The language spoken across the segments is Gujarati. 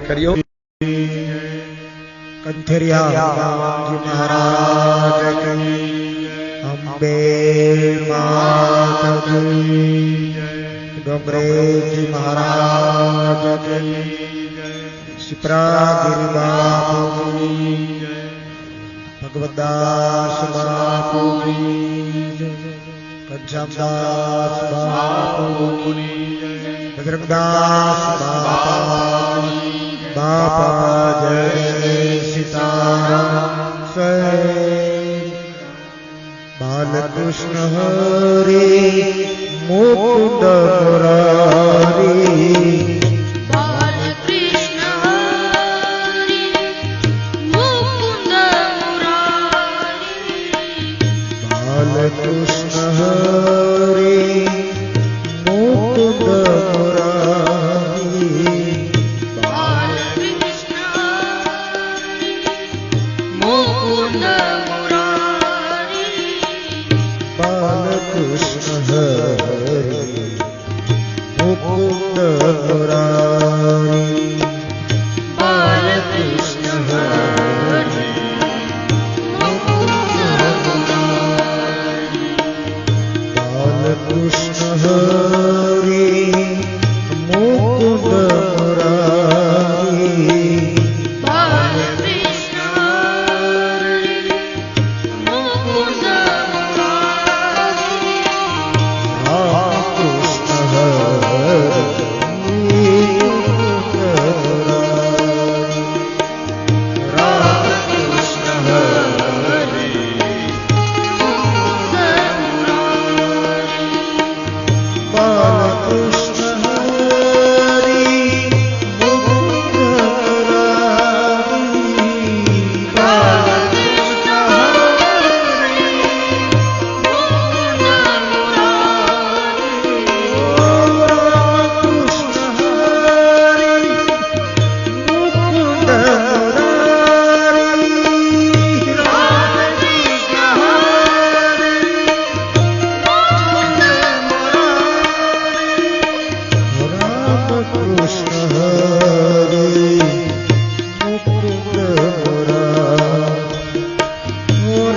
करियो। कंथरिया हनुमान जी महाराज की, अंबे माता की, डोंगरे जी महाराज की, शिप्रा गिरि बापू की, भगवदास बापू की, कंचमदास बापू की, बजरंगदास बापा जय सीताराम। बालकृष्ण हरि मुकुंद मुरारी, बालकृष्ण हरि मुकुंद मुरारी, बालकृष्ण हरि मुकुंद मुरारी, बालकृष्ण हरि मुकुंद मुरारी, बालकृष्ण हरि मुकुंद मुरारी, बालकृष्ण हरि मुकुंद मुरारी, बालकृष्ण हरि मुकुंद मुरारी, बालकृष्ण हरि मुकुंद मुरारी, रामकृष्ण हरि मुकुंद मुरारी, रामकृष्ण हरि बालकृष्ण हरि मुकुंद मुरारी, बालकृष्ण हरि रामकृष्ण हरि मुकुंद मुरारी, रामकृष्ण हरि रामकृष्ण हरि मुकुंद मुरारी,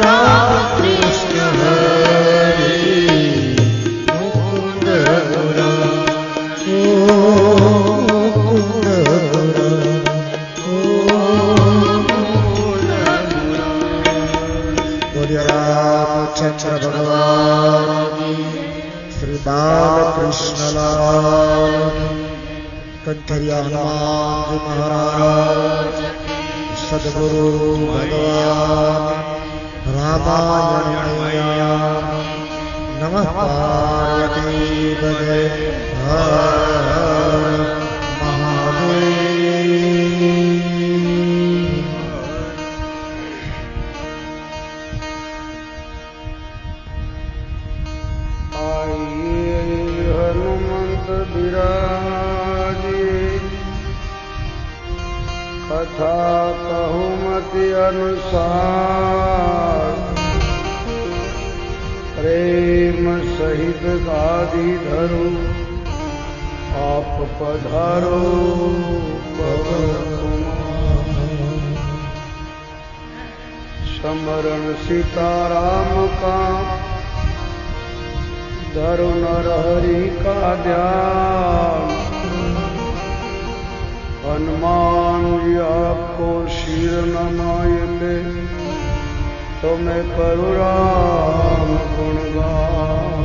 रामकृष्ण हरि मुकुंद मुरारी, मुकुंद मुरारी, मुकुंद मुरारी। बोलिए रामचंद्र भगवान की, श्री बालकृष्ण लाल की, कंथरिया हनुमान जी महाराज, सदगुरु भगवान रामायण मैया, नमः पार्वती पते हर हर महादेव। आइए हनुमंत विराजे, कथा कहु मति अनुसार, प्रेम सहित गादी धरो, आप पधारो पवन कुमार। समरण सीताराम का, धरो नर हरि का ध्यान, हनुमान जी आपको शीर नमाए ले, तो मैं करूँ राम गुणगान।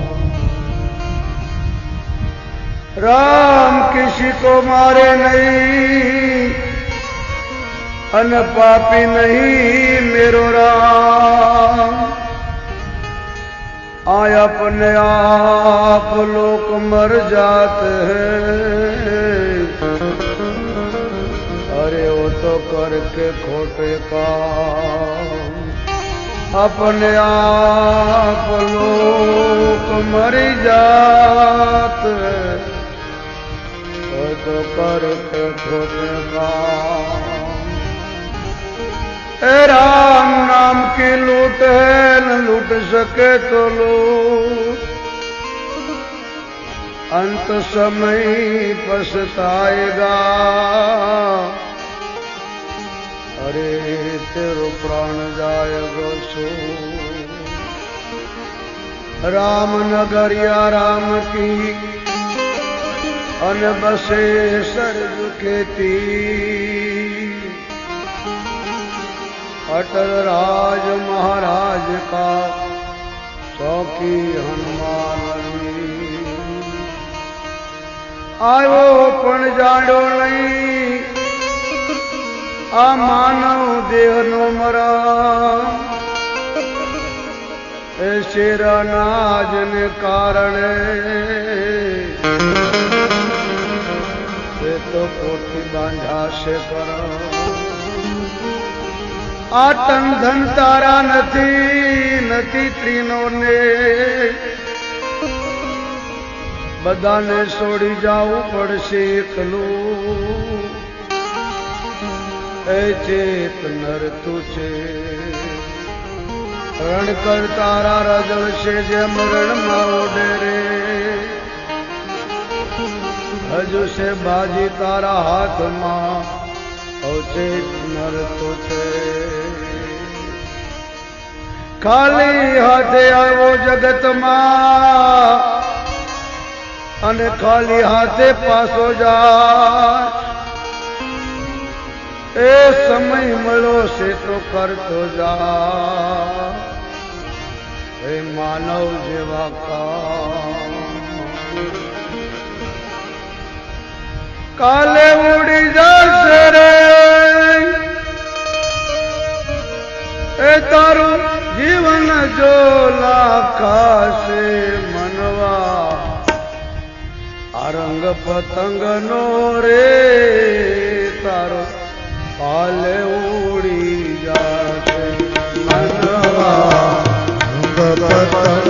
राम किसी को मारे नहीं, अन पापी नहीं मेरो राम, आय अपने आप लोग मर जाते हैं, अरे वो तो करके खोटे काम, अपने आप लोग मर जाते हैं, वो तो करके खोटे काम। ए राम नाम की लूट है, न लूट सके तो लूट, अंत समय पछताएगा, अरे तेरो प्राण जाय गोसो राम नगरिया राम की अन बसे सरज खेती अटल राज महाराज का चौकी हनुमान आयो पण जाडो नहीं आ मानव देह नो मरा शेरा नाज ने कारण तो कोठी बांधा से कर आ तन धन तारा नथी त्रीनो ने बधाने छोड़ी जाऊ पड़शे एकलू ए चेत नर तुझे रण कर तारा रजल से जे मरण माओ डेरे हजू से बाजी तारा हाथ मां चेत नर तुझे खाली हाथे आवो जगत मां अने खाली हाथे पासो जा ए समय मलो से तो कर तो जा ए मानव जेवा का काले उड़ी जासे रे ए तारू जीवन जो लाखा से मनवा आरंग पतंग नो रे तारो पाले उड़ी जासे मनवा पतंग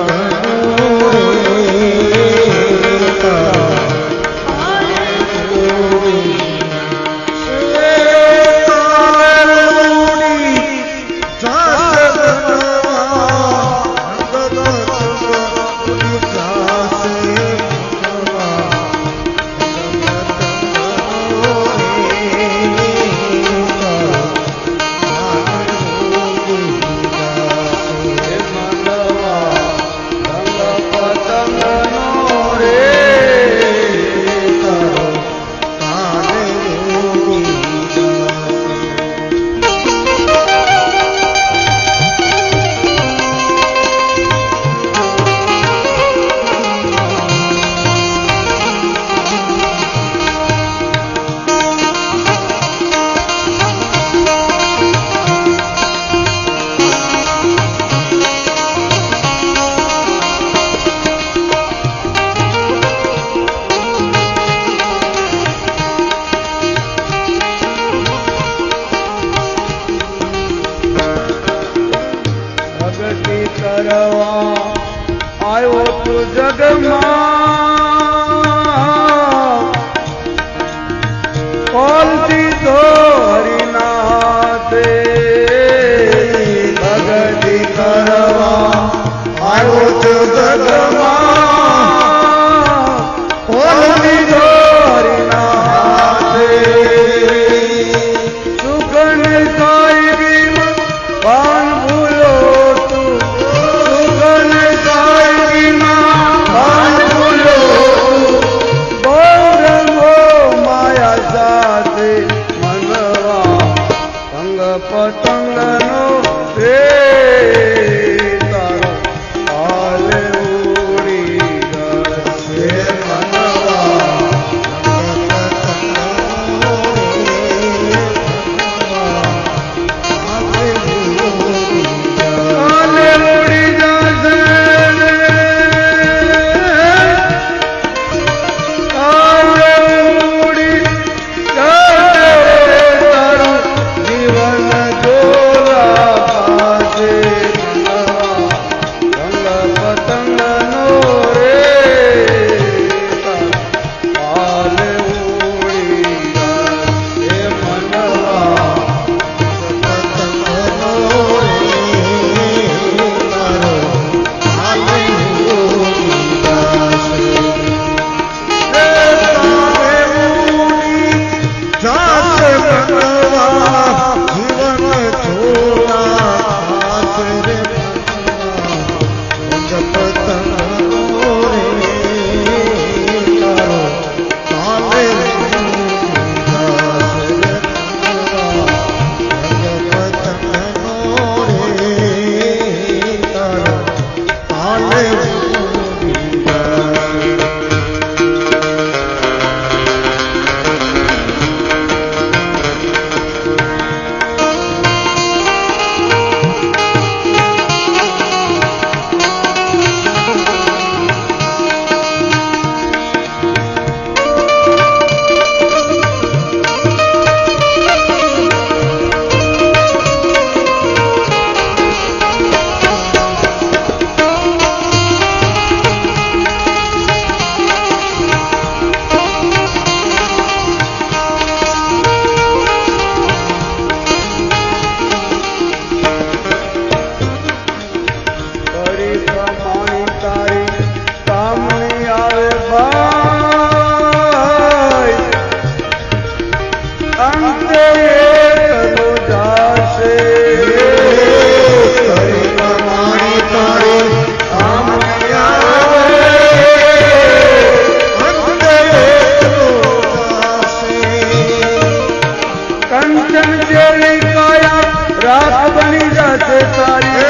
જેવી કાયા રાખ બની જાશે તારી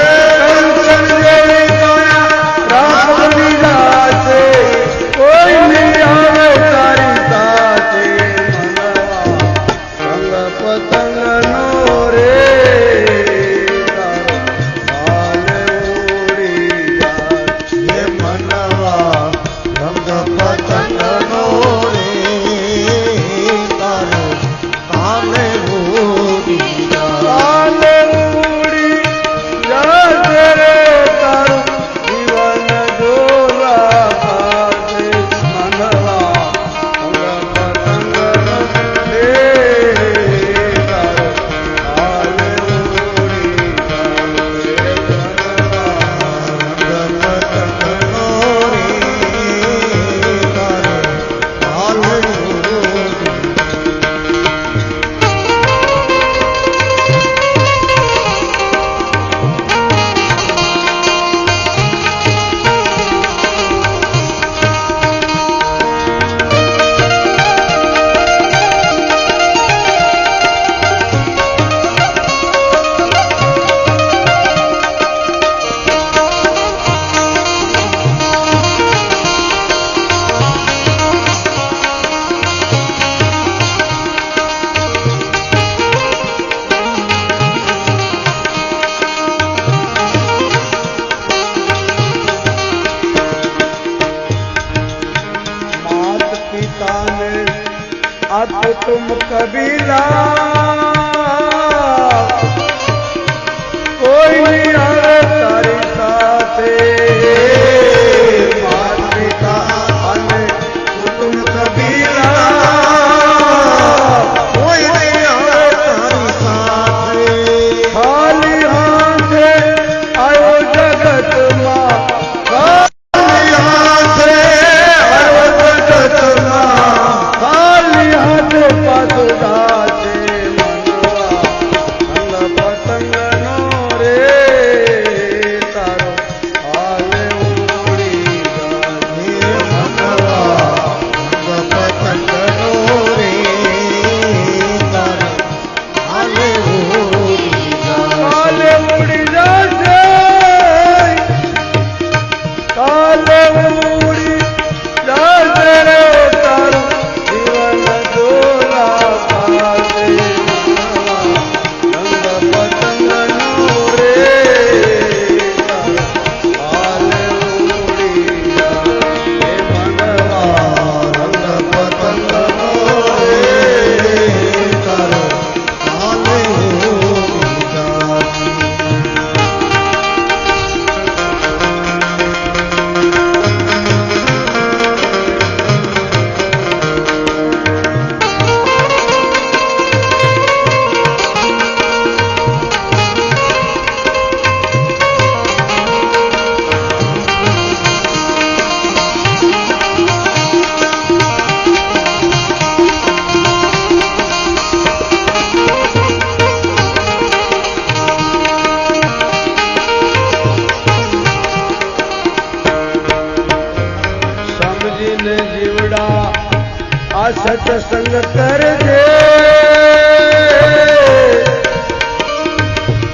કંચન જેવી કાયા રાખ બની જાશે કોઈ નહીં આવે તારી સાથે મનવા સંગ પતંગ નો રે तुम कबीला कोई नहीं आवे तारी साथे मात पिता अने तुम कबीला कोई नहीं आवे तारी साथे खाली हाथे आयो जगत मां खाली हाथे आयो जगत मां खाली हाथे पाछो जाचे मनवा संग पतंग नो रे तारो हाले उड़ी जाचे मनवा संग पतंग नो रे तारो हाले उड़ी जाचे हाले उड़ी जाचे रे तारो जीवन डोला पासे संग पतंग नो रे हाले उड़ी जाचे मनवा संग पतंग नो रे तारो हाले उड़ी जाचे समझीने जीवड़ा आ सत्संग कर दे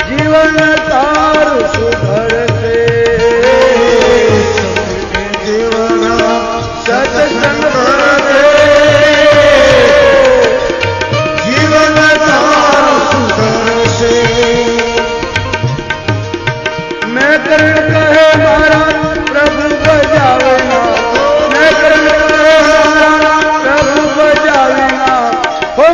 जीवन तार सुधर से जीवना सत्संग कर दे जीवन तार सुधर से मैं करण कहे मारा प्रभु बजावना मैं करण कहे मारा प्रभु बजावना हो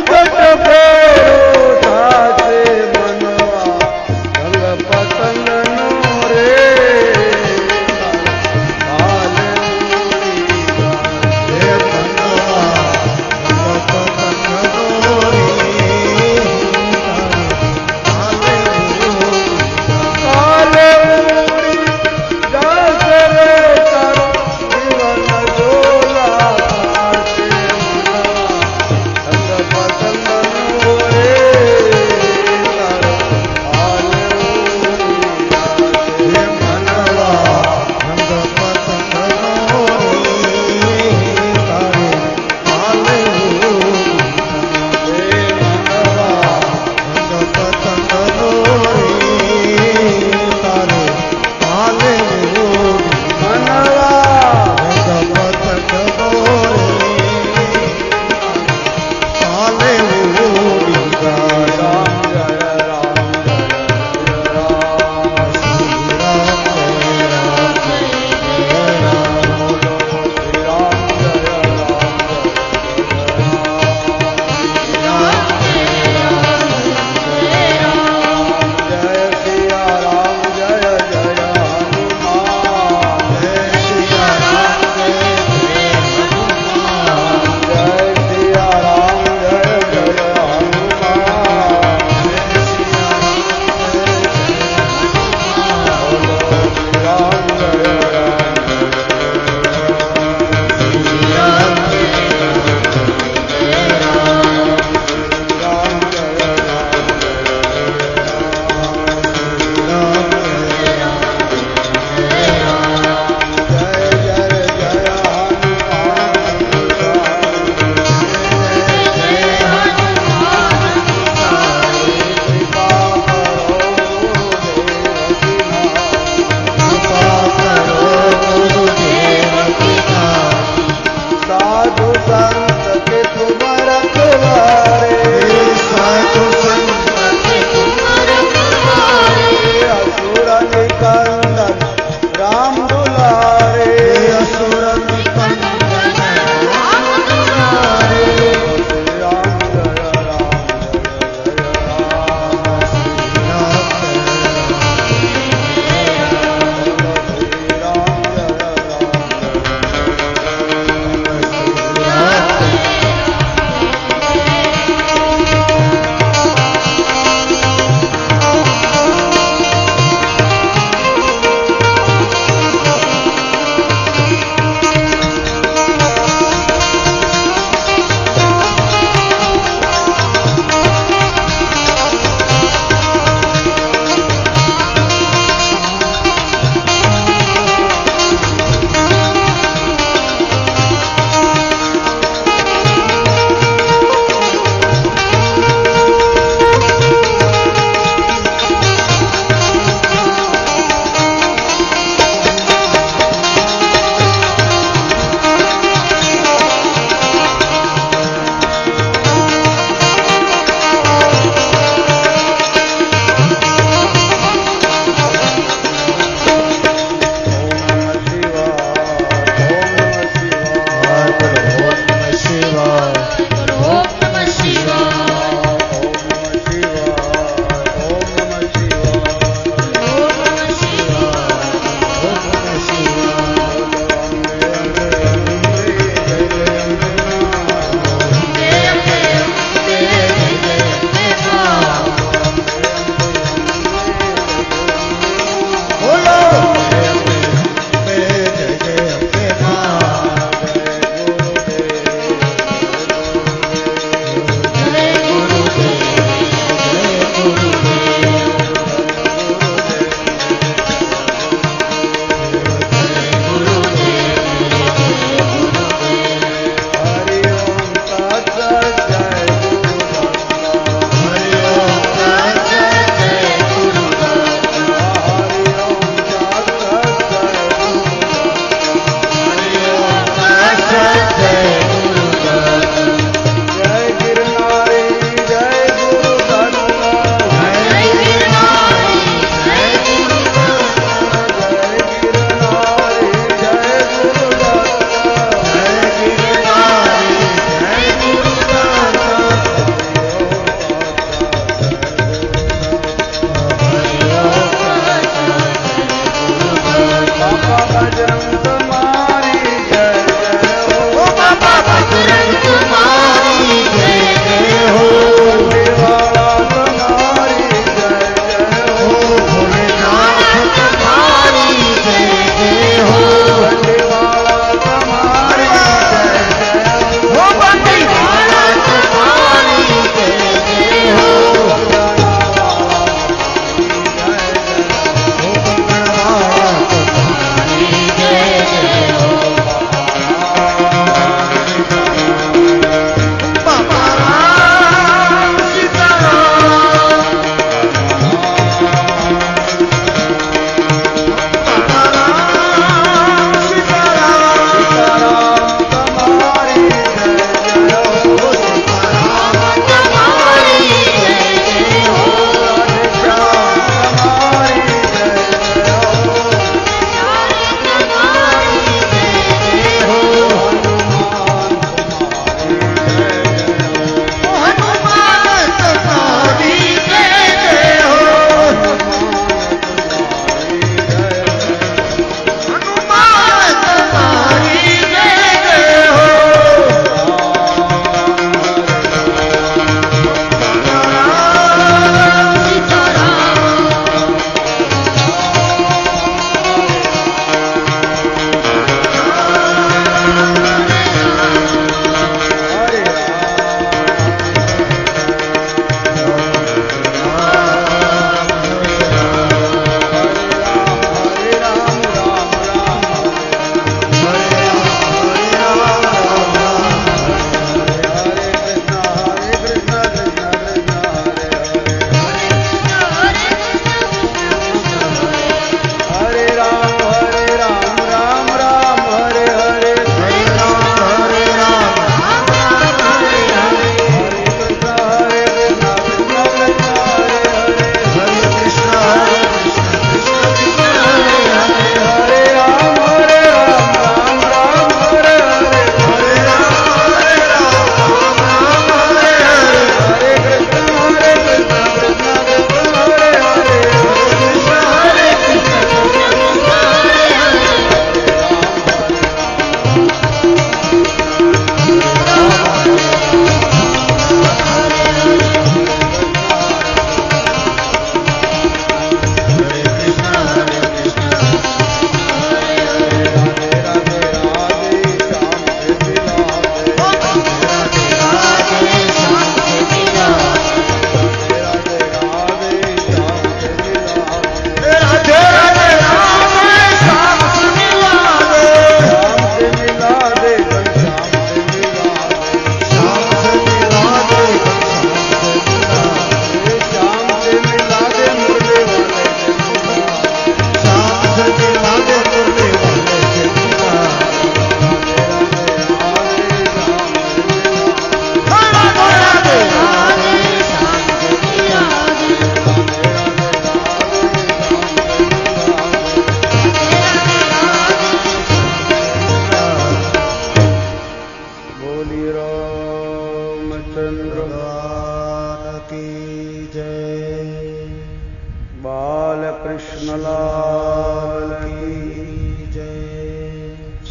કૃષ્ણલાલ કી જય,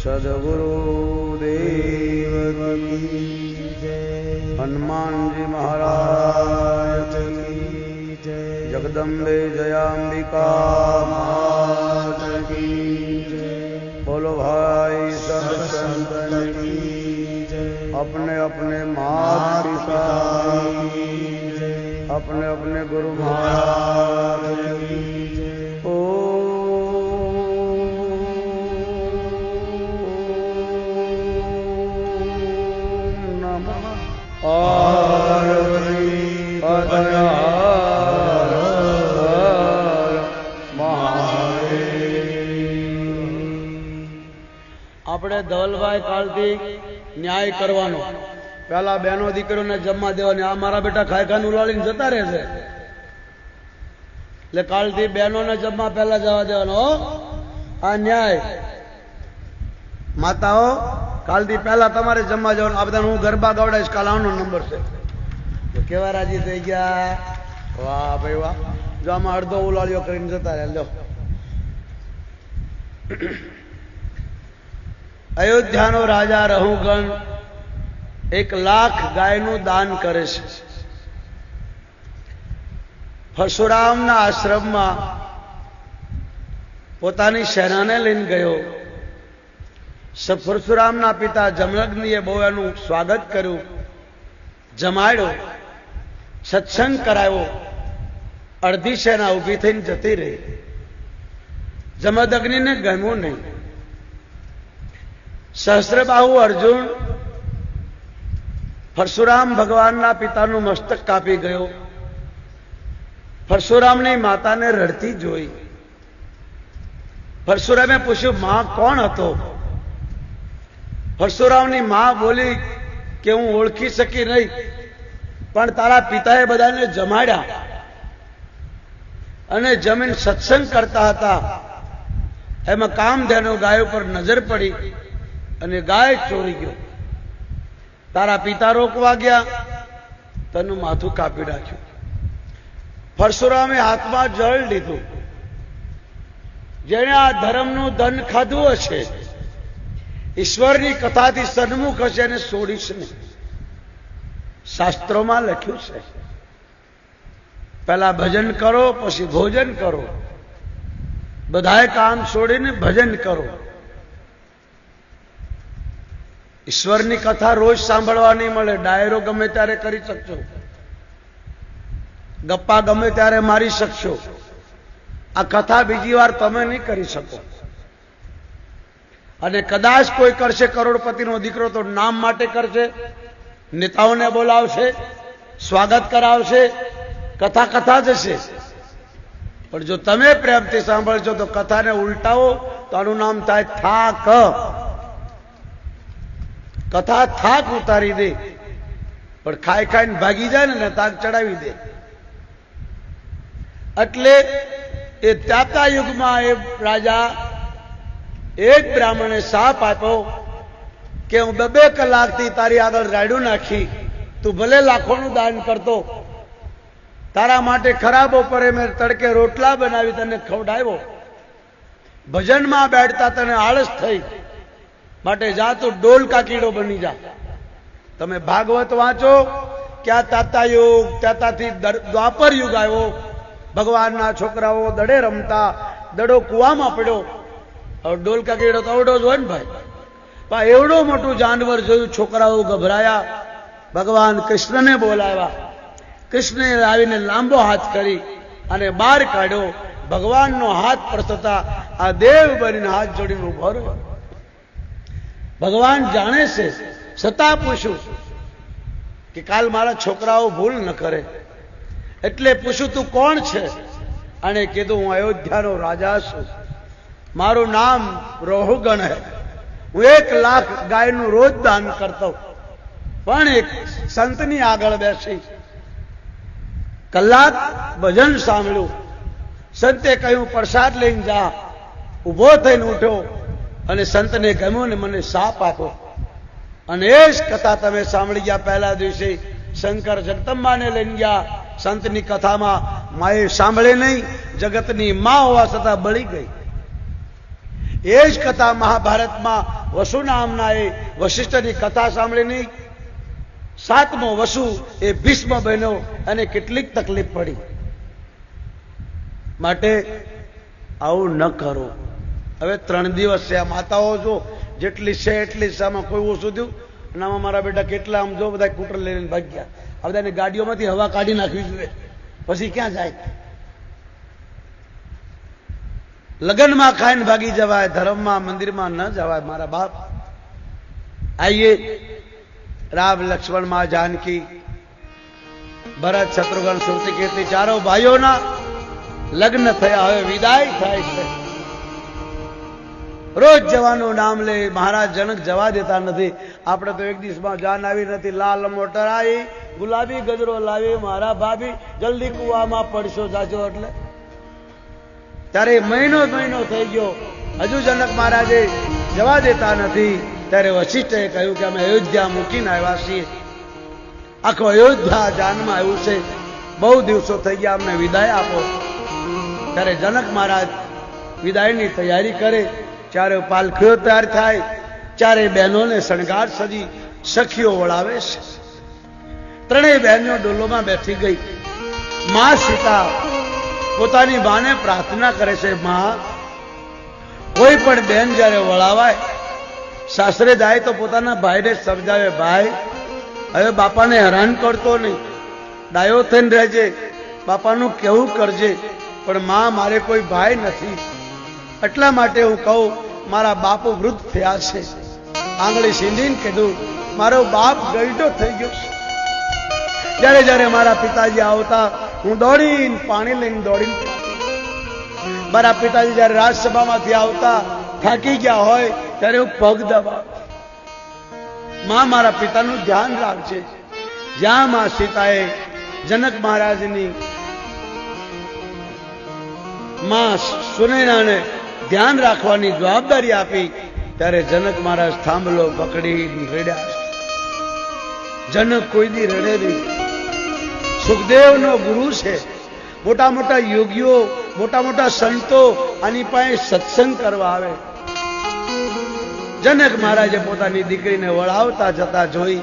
સદગુરુદેવ કી જય, હનુમાનજી મહારાજ કી જય, જગદંબે જયાંબિકા માત કી જય, બોલો ભાઈ सब संतन की जय, अपने अपने माता पिता की जय, अपने अपने गुरु महाराज की जय। ओम नमः पार्वती पतये આપણે ધવલભાઈ કાલથી ન્યાય કરવાનો, પેલા બહેનો દીકરીઓને જમવા દેવાની. આ મારા બેટા ખાયખાનું ઉલાડીને જતા રહેશે, એટલે કાલથી બહેનોને જમવા પહેલા જવા દેવાનો. આ ન્યાય. માતાઓ કાલથી પહેલા તમારે જમવા જવાનું. આ બધા હું ગરબા ગવડાવીશ. કાલ આનો નંબર છે. કેવા રાજી થઈ ગયા, વાહ ભાઈ વાહ. જો આમાં અડધો ઉલાળીઓ કરીને જતા રહે. લો અયોધ્યાનો રાજા રહુગણ 1,00,000 ગાયનું દાન કરે છે. પરશુરામના આશ્રમમાં પોતાની સેનાને લઈને ગયો. પરશુરામના પિતા જમદગ્નિએ બહુ એનું સ્વાગત કર્યું, જમાડ્યો, સત્સંગ કરાવ્યો. અડધી સેના ઊભી થઈને જતી રહી. જમદગ્નિને ગમ્યું નહીં. સહસ્ત્રબાહુ અર્જુન પરશુરામ ભગવાનના પિતાનું મસ્તક કાપી ગયો. પરશુરામની માતાને રડતી જોઈ. પરશુરામે પૂછ્યું, માં કોણ હતો? પરશુરામની માં બોલી કે હું ઓળખી શકી નહીં, પણ તારા પિતાએ બધાને જમાડ્યા અને જમીન સત્સંગ કરતા હતા. એમાં કામધેનુ ગાય ઉપર નજર પડી અને ગાય ચોરી ગયો. તારા પિતા રોકવા ગયા, તનું માથું કાપી નાખ્યું. પરશુરામે હાથમાં જળ લીધું. જેણે આ ધર્મનું ધન ખાધું હશે, ઈશ્વરની કથાથી સન્મુખ હશે, એને છોડીશ નહીં. શાસ્ત્રોમાં લખ્યું છે, પહેલા ભજન કરો, પછી ભોજન કરો. બધાએ કામ છોડીને ભજન કરો. ઈશ્વરની કથા રોજ સાંભળવા નહીં મળે. ડાયરો ગમે ત્યારે કરી શકશો, ગપ્પા ગમે ત્યારે મારી શકશો. આ કથા બીજી વાર તમે નહીં કરી શકો. અને કદાચ કોઈ કરશે કરોડપતિનો દીકરો તો નામ માટે કરશે, નેતાઓને બોલાવશે, સ્વાગત કરાવશે, કથા કથા જશે. પણ જો તમે પ્રેમથી સાંભળશો તો કથાને ઉલટાવો તો આનું નામ થાય થાક. કથા થાક ઉતારી દે, પણ ખાઈ ખાઈને ભાગી જાય ને થાક ચડાવી દે. એટલે એ ત્યાતા યુગમાં એ રાજા એક બ્રાહ્મણે શાપ આપ્યો કે હું 2 કલાકથી તારી આગળ રાડ્યું નાખી, તું ભલે લાખોનું દાન કરતો, તારા માટે ખરાબ બપોરે મેં તડકે રોટલા બનાવી તને ખવડાવ્યો. ભજનમાં બેઠતા તને આળસ થઈ, માટે જા તું ડોલ કાકીડો બની જા. તમે ભાગવત વાંચો કે આ તાતા યુગ, ત્યાતાથી દ્વાપર યુગ આવ્યો. ભગવાનના છોકરાઓ દડે રમતા, દડો કુવામાં પડ્યો. હવે ડોલ કાકીડો તો અવડો જ હોય ને ભાઈ. પણ એવડો મોટું જાનવર જોયું, છોકરાઓ ગભરાયા. ભગવાન કૃષ્ણને બોલાવ્યા. કૃષ્ણે આવીને લાંબો હાથ કરી અને બહાર કાઢ્યો. ભગવાનનો હાથ પર થતા આ દેવ બનીને હાથ જોડીને ઉભો રહ્યો. ભગવાન જાણે છે, છતાં પૂછ્યું કે કાલ મારા છોકરાઓ ભૂલ ન કરે, એટલે પૂછું તું કોણ છે? અને કીધું હું અયોધ્યાનો રાજા છું, મારું નામ રહુગણ હે, હું 1,00,000 ગાયનું રોજ દાન કરતો. પણ એક સંતની આગળ બેસી કલાક ભજન સાંભળ્યું. સંતે કહ્યું પ્રસાદ લઈને જા. ઉભો થઈને ઉઠ્યો અને સંતને ગમ્યું ને મને શાપ આપ્યો. અને એ જ કથા તમે સાંભળી ગયા. પહેલા દિવસે શંકર જગદંબાને લઈને ગયા. સંતની કથામાં માએ સાંભળે નહીં જગતની માં હોવા છતાં બળી ગઈ. એ જ કથા મહાભારતમાં વસુ નામના એ વશિષ્ઠની કથા સાંભળીની 7મો વસુ એ ભીષ્મ બન્યો અને કેટલીક તકલીફ પડી. માટે આવું ન કરો. હવે 3 દિવસ છે. આ માતાઓ જો જેટલી છે એટલી સામાં કોઈ ઓછું થયું. અને આમાં મારા બેટા કેટલા આમ જો બધા સ્કૂટર લઈને ભાગ્યા. આ બધાની ગાડીઓમાંથી હવા કાઢી નાખવી જોઈએ, પછી ક્યાં જાય? લગ્નમાં ખાઈને ભાગી જવાય, ધર્મમાં મંદિરમાં ન જવાય. મારા બાપ આइए, राम लक्ष्मण मां जानकी भरत शत्रुघ्न सुरती कीर्ति चारों भाइयों लग्न थया હવે વિદાય થાય છે. રોજ જવાનું નામ લે. મહારાજ જનક જવા દેતા નથી. આપણે તો એક દિવસમાં જાન આવી નથી. લાલ મોટર આવી, ગુલાબી ગજરો લાવી, મારા ભાભી જલ્દી કુવામાં પડશો જાજો. એટલે ત્યારે મહિનો થઈ ગયો, હજુ જનક મહારાજે જવા દેતા નથી. ત્યારે વશિષ્ઠે કહ્યું કે અમે અયોધ્યા મૂકીને આવ્યા છીએ. આખો અયોધ્યા જાનમાં આવ્યું છે. બહુ દિવસો થઈ ગયા, અમને વિદાય આપો. ત્યારે જનક મહારાજ વિદાયની તૈયારી કરે. ચારે પાલખીઓ તૈયાર થાય. ચારે બહેનોને શણગાર સજી સખીઓ વળાવે છે. ત્રણેય બહેનો ડોલોમાં બેઠી ગઈ. માં સીતા પોતાની બાને પ્રાર્થના કરે છે, માં કોઈ પણ બેન જ્યારે વળાવાય, સાસરે જાય તો પોતાના ભાઈને સમજાવે, ભાઈ હવે બાપાને હેરાન કરતો નહીં, ડાયો થઈને રહેજે, બાપાનું કેવું કરજે. પણ માં મારે કોઈ ભાઈ નથી, એટલા માટે હું કહું, મારા બાપુ વૃદ્ધ થયા છે. આંગળી સીંધીને કીધું, મારો બાપ ગઈડો થઈ ગયો છે. જ્યારે જ્યારે મારા પિતાજી આવતા હું દોડીને પાણી લઈને દોડીને. મારા પિતાજી જ્યારે રાજસભામાંથી આવતા થાકી ગયા હોય ત્યારે હું પગ દબાવ. માં મારા પિતાનું ધ્યાન રાખજે. જ્યાં માં સીતાએ જનક મહારાજની માં સુનૈનાને ધ્યાન રાખવાની જવાબદારી આપી, ત્યારે જનક મહારાજ થાંભલો પકડી રડ્યા. જનક કોઈ દી રડે નહીં. સુખદેવનો ગુરુ છે. મોટા મોટા યોગીઓ, મોટા મોટા સંતો આની પાસે સત્સંગ કરવા આવે. જનક મહારાજે પોતાની દીકરીને વળાવતા જતા જોઈ,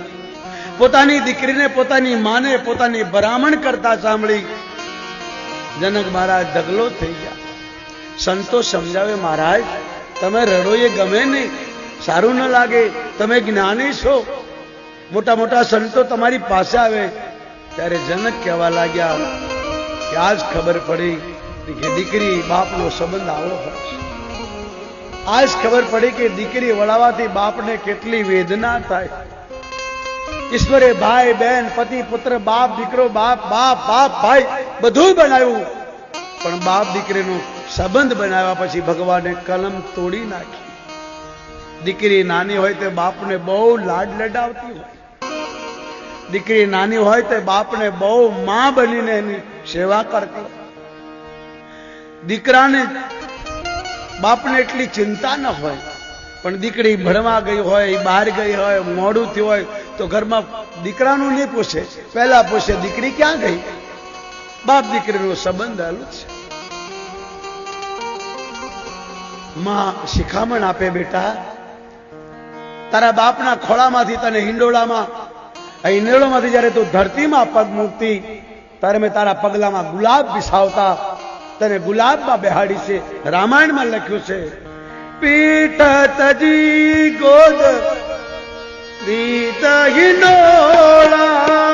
પોતાની દીકરીને પોતાની માને પોતાની ભરામણ કરતા સાંભળી જનક મહારાજ ઢગલો થઈ ગયા. સંતો સમજાવે, મહારાજ તમે રડો એ ગમે નહીં, સારું ન લાગે, તમે જ્ઞાની છો. મોટા મોટા સંતો તમારી પાસે આવે. ત્યારે જનક કહેવા લાગ્યા કે આજ ખબર પડી કે દીકરી બાપનો સંબંધ આવો હોય છે. આજ ખબર પડી કે દીકરી વળાવાથી બાપને કેટલી વેદના થાય. ઈશ્વરે ભાઈ બહેન પતિ પુત્ર બાપ દીકરો બાપ બાપ બાપ ભાઈ બધું બનાવ્યું, પણ બાપ દીકરીનો સંબંધ બનાવ્યા પછી ભગવાને કલમ તોડી નાખી. દીકરી નાની હોય તો બાપને બહુ લાડ લડાવતી હોય. દીકરી નાની હોય તો બાપને બહુ માં બનીને એની સેવા કરતી. દીકરાને બાપને એટલી ચિંતા ન હોય, પણ દીકરી ભણવા ગઈ હોય, બહાર ગઈ હોય, મોડું થયું હોય તો ઘરમાં દીકરાનું નહીં પૂછે, પહેલા પૂછે દીકરી ક્યાં ગઈ. બાપ દીકરીનો સંબંધ આલું છે. માં શિખામણ આપે, બેટા તારા બાપના ખોળામાંથી તને હિંડોળામાંથી જયારે તું ધરતીમાં પગ મૂકતી ત્યારે મેં તારા પગલામાં ગુલાબ બિસાવતા, તને ગુલાબમાં બેહાડી છે. રામાયણમાં લખ્યું છે, પીઠ તજી ગોદ દીત હિંડોળા,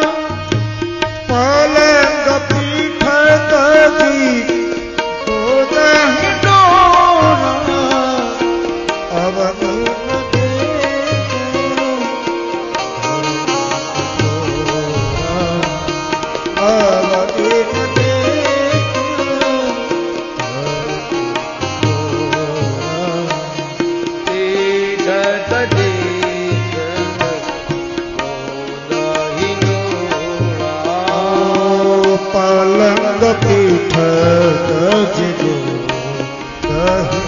પલંગ પીઠ તજી ગોદ હિંડોળા, અવગુણ પીઠ તજી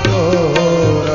ગોદ હિંડોળા,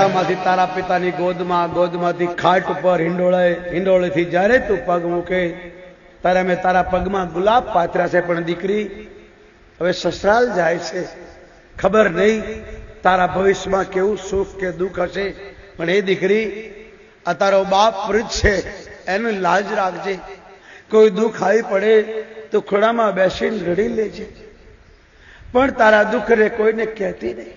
માંદગરામાંથી તારા પિતાની ગોદમાં, ગોદમાંથી ખાટ ઉપર હિંડોળેથી જ્યારે તું પગ મૂકે ત્યારે મેં તારા પગમાં ગુલાબ પાથર્યા છે. પણ દીકરી હવે સસરાલ જાય છે, ખબર નહીં તારા ભવિષ્યમાં કેવું સુખ કે દુઃખ હશે. પણ એ દીકરી આ તારો બાપ વૃદ્ધ છે, એનું લાજ રાખજે. કોઈ દુઃખ આવી પડે તો ખોડામાં બેસીને રડી લેજે, પણ તારા દુઃખને કોઈને કહેતી નહીં.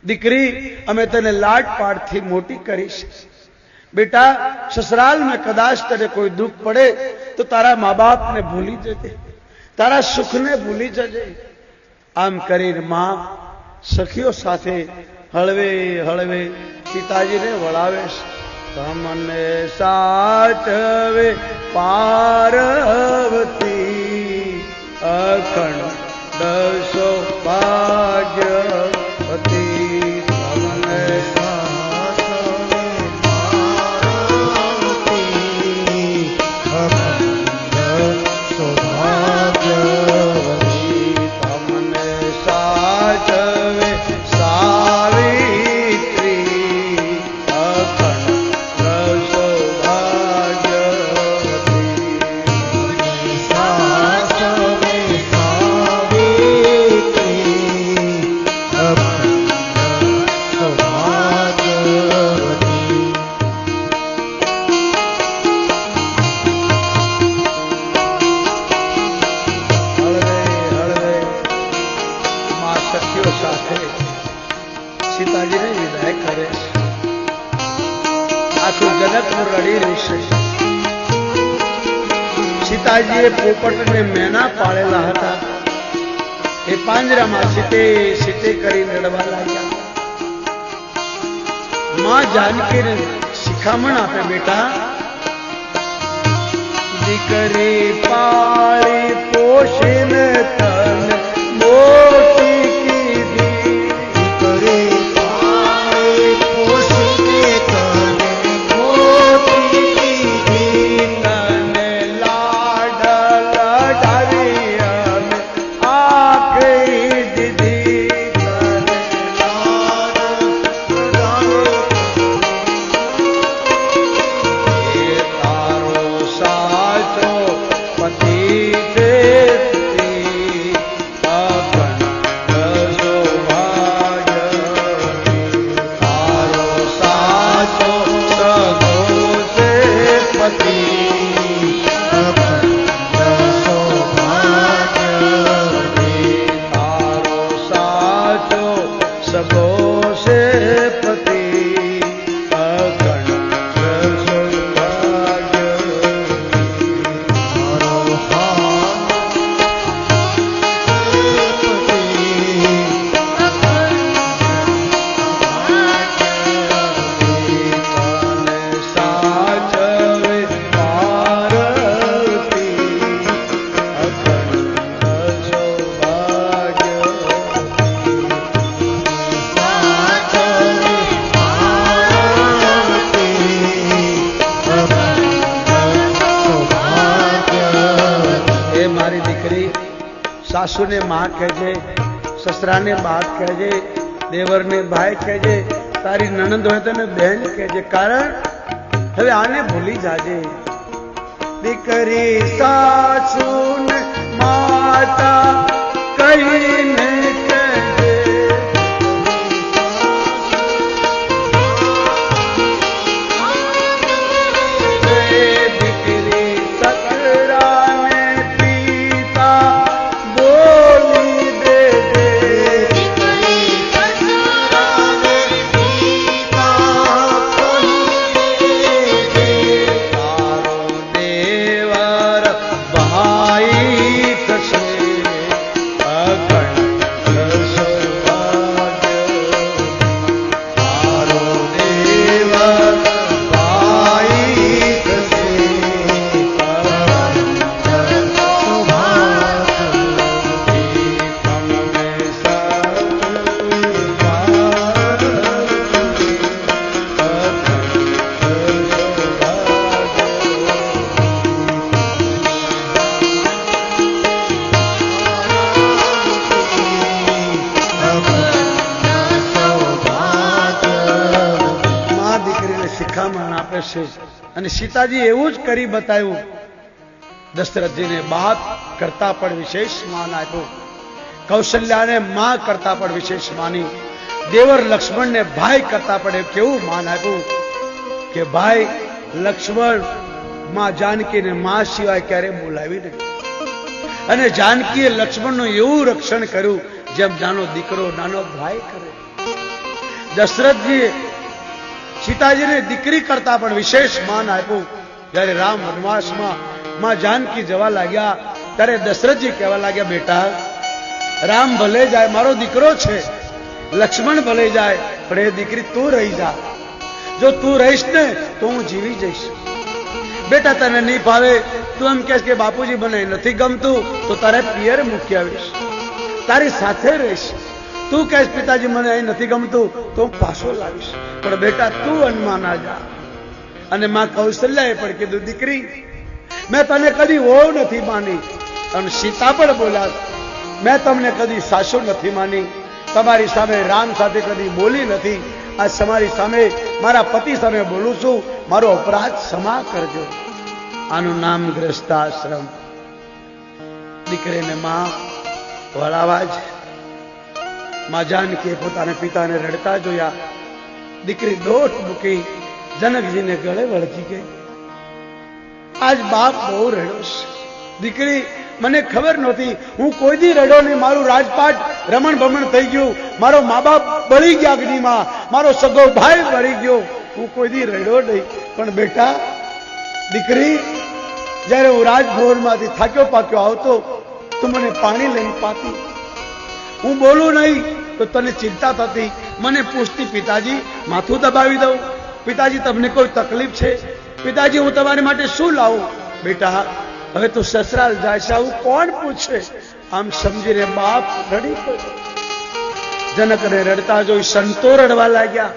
દીકરી અમે તને લાડ પાડથી મોટી કરીશ. બેટા સસરાલ में કદાચ તને કોઈ દુઃખ પડે તો તારા મા બાપને ભૂલી જજે, તારા સુખને ભૂલી જજે. આમ કરીને માં સખીઓ સાથે હળવે હળવે પિતાજીને વળાવે છે. તમને સાચવે પાર્વતી અખંડ સૌભાગ્યવતી. તમને તમને સાચવે સાવિત્રી અખંડ સીતાજીને વિદાય કરે છે. આખું જગતનું રડી રહેશે. સીતાજીએ પોપટને મેના પાળેલા હતા, એ પાંજરામાં સીતે સીતે કરીને રડવા લાગ્યા. માં જાનકીને શિખામણ આપે, બેટા દીકરી પાળી પોષીને તને મોટી કીધી. દીકરી પાળી પોષીને તને મોટી કીધી. તને લાડ લડાવી અમે આખી દીધી. તને લાડ લડાવી એ તારો સાચો પતિ છે, અખંડ સૌભાગ્યવતી. તારો સાચો સગો છે પતિ અખંડ સૌભાગ્યવતી. તારો સાચો સગો છે પતિ અખંડ સૌભાગ્યવતી. મારો તને સાચવે પાર્વતી અખંડ સૌભાગ્યવતી. એ મારી દીકરી સાસુને માં કહેજે, સસરાને બાપ કહેજે, દેવરને ભાઈ કહેજે, તારી નણંદ હોય તને બહેન કહેજે. કારણ હવે આને ભૂલી જાજે. દીકરી સાસુને માતા કહીને કહેજે. દીકરી સસરાને પિતા બોલી દેજે. તારો દેવર ભાઈ છે. અને સીતાજી એવું જ કરી બતાવ્યું. દશરથજીને બાપ કરતા પણ વિશેષ માન આપ્યું, કૌશલ્યાને માં કરતા પણ વિશેષ માની, દેવર લક્ષ્મણને ભાઈ કરતા પણ કેવું માન આપ્યું કે ભાઈ લક્ષ્મણ માં જાનકીને માં સિવાય ક્યારે બોલાવી નહીં. અને જાનકીએ લક્ષ્મણનું એવું રક્ષણ કર્યું જેમ નાનો દીકરો નાનો ભાઈ કરે. દશરથજીએ સીતાજીને દીકરી કરતા પણ વિશેષ માન આપ્યું. જ્યારે રામ વનવાસમાં માં જાનકી જવા લાગ્યા ત્યારે દશરથજી કહેવા લાગ્યા, બેટા રામ ભલે જાય, મારો દીકરો છે, લક્ષ્મણ ભલે જાય, પણ એ દીકરી તું રહી જા. જો તું રહીશ ને તો હું જીવી જઈશ. બેટા તને નહીં ભાવે, તું એમ કહેશ કે બાપુજી મને નથી ગમતું તો તારે પિયર મૂકી આવીશ, તારી સાથે રહીશ. તું કહેશ પિતાજી મને અહીં નથી ગમતું તો હું પાછો લાવીશ, પણ બેટા તું વનમાં ના જા. અને માં કૌશલ્યાએ પણ કીધું, દીકરી મેં તને કદી વહુ નથી માની. અને સીતા પણ બોલ્યા, મેં તમને કદી સાસુ નથી માની, તમારી સામે રામ સાથે કદી બોલી નથી, આ તમારી સામે મારા પતિ સામે બોલું છું, મારો અપરાધ ક્ષમા કરજો. આનું નામ ગ્રસ્તાશ્રમ. દીકરીને માં વળાવા જ માં જાનકીએ પોતાના પિતાને રડતા જોયા. દીકરી દોટ મૂકી જનકજીને ગળે વળગી ગઈ. આજ બાપ બહુ રડ્યો છે. દીકરી મને ખબર નહોતી, હું કોઈ દી રડ્યો નહીં, મારું રાજપાટ રમણ ભમણ થઈ ગયું, મારો મા બાપ બળી ગયા અગ્નિમાં, મારો સગો ભાઈ બળી ગયો, હું કોઈ દી રડ્યો નહીં. પણ બેટા દીકરી, જ્યારે હું રાજભવનમાંથી થાક્યો પાક્યો આવતો તો મને પાણી લઈને પાતી, હું બોલું નહીં તો તને ચિંતા થતી, મને પૂછતી પિતાજી માથું દબાવી દઉં, પિતાજી તમને કોઈ તકલીફ છે, પિતાજી હું તમારી માટે શું લાવું. બેટા હવે તું સસરાલ જાય છે, આવું કોણ પૂછે. આમ સમજીને બાપ રડી પડ્યો. જનકને રડતા જોઈ સંતો રડવા લાગ્યા.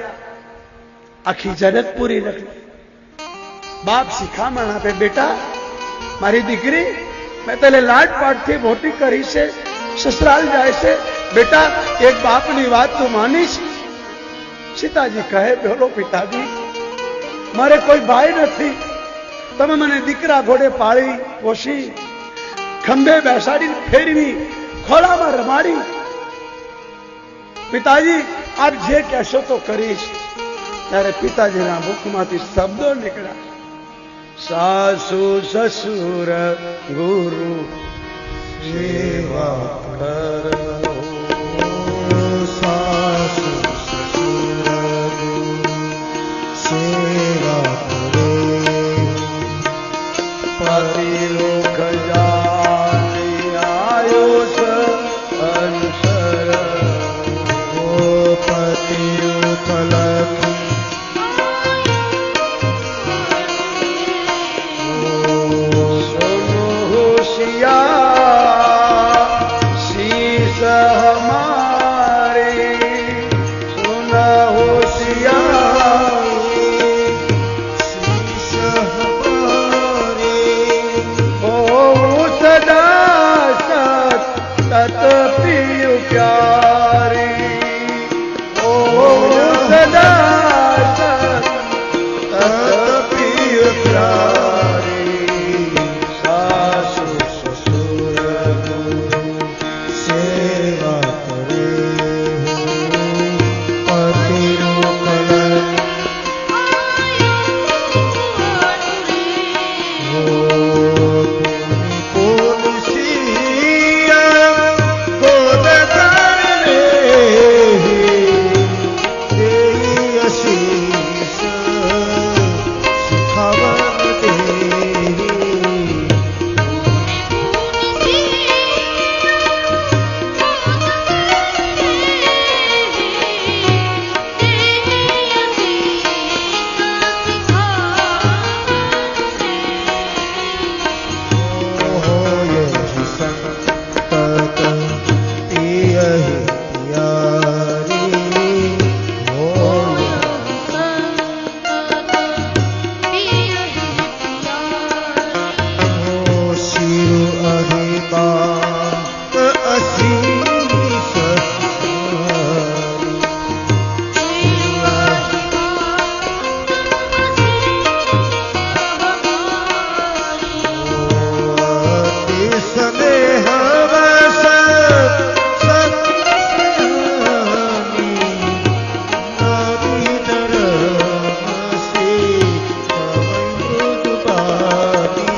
આખી જનકપુરી રડી. બાપ શિખામણ આપે, બેટા મારી દીકરી મેં તને લાડપાટથી મોટી કરી છે, સસરાલ જાય છે, બેટા એક બાપની વાત તું માનીશ. સીતાજી કહે, બોલો પિતાજી, મારે કોઈ ભાઈ નથી, તમે મને દીકરા ઘોડે પાળી પોષી, ખંભે બેસાડીને ફેરવી, ખોળામાં રમાડી, પિતાજી આપ જે કહેશો તો કરીશ. ત્યારે પિતાજીના મુખમાંથી શબ્દો નીકળ્યા, સાસુ સસુર ગુરુ સેવા કરો, સાસુ સસુર ગુરુ સેવા કરો, પતિ લોક જાતિ આયુષ અનુસર, પતિ કલકી સ્નેહ વસ સત્સયામી નારી નરમસી મૃદુપાની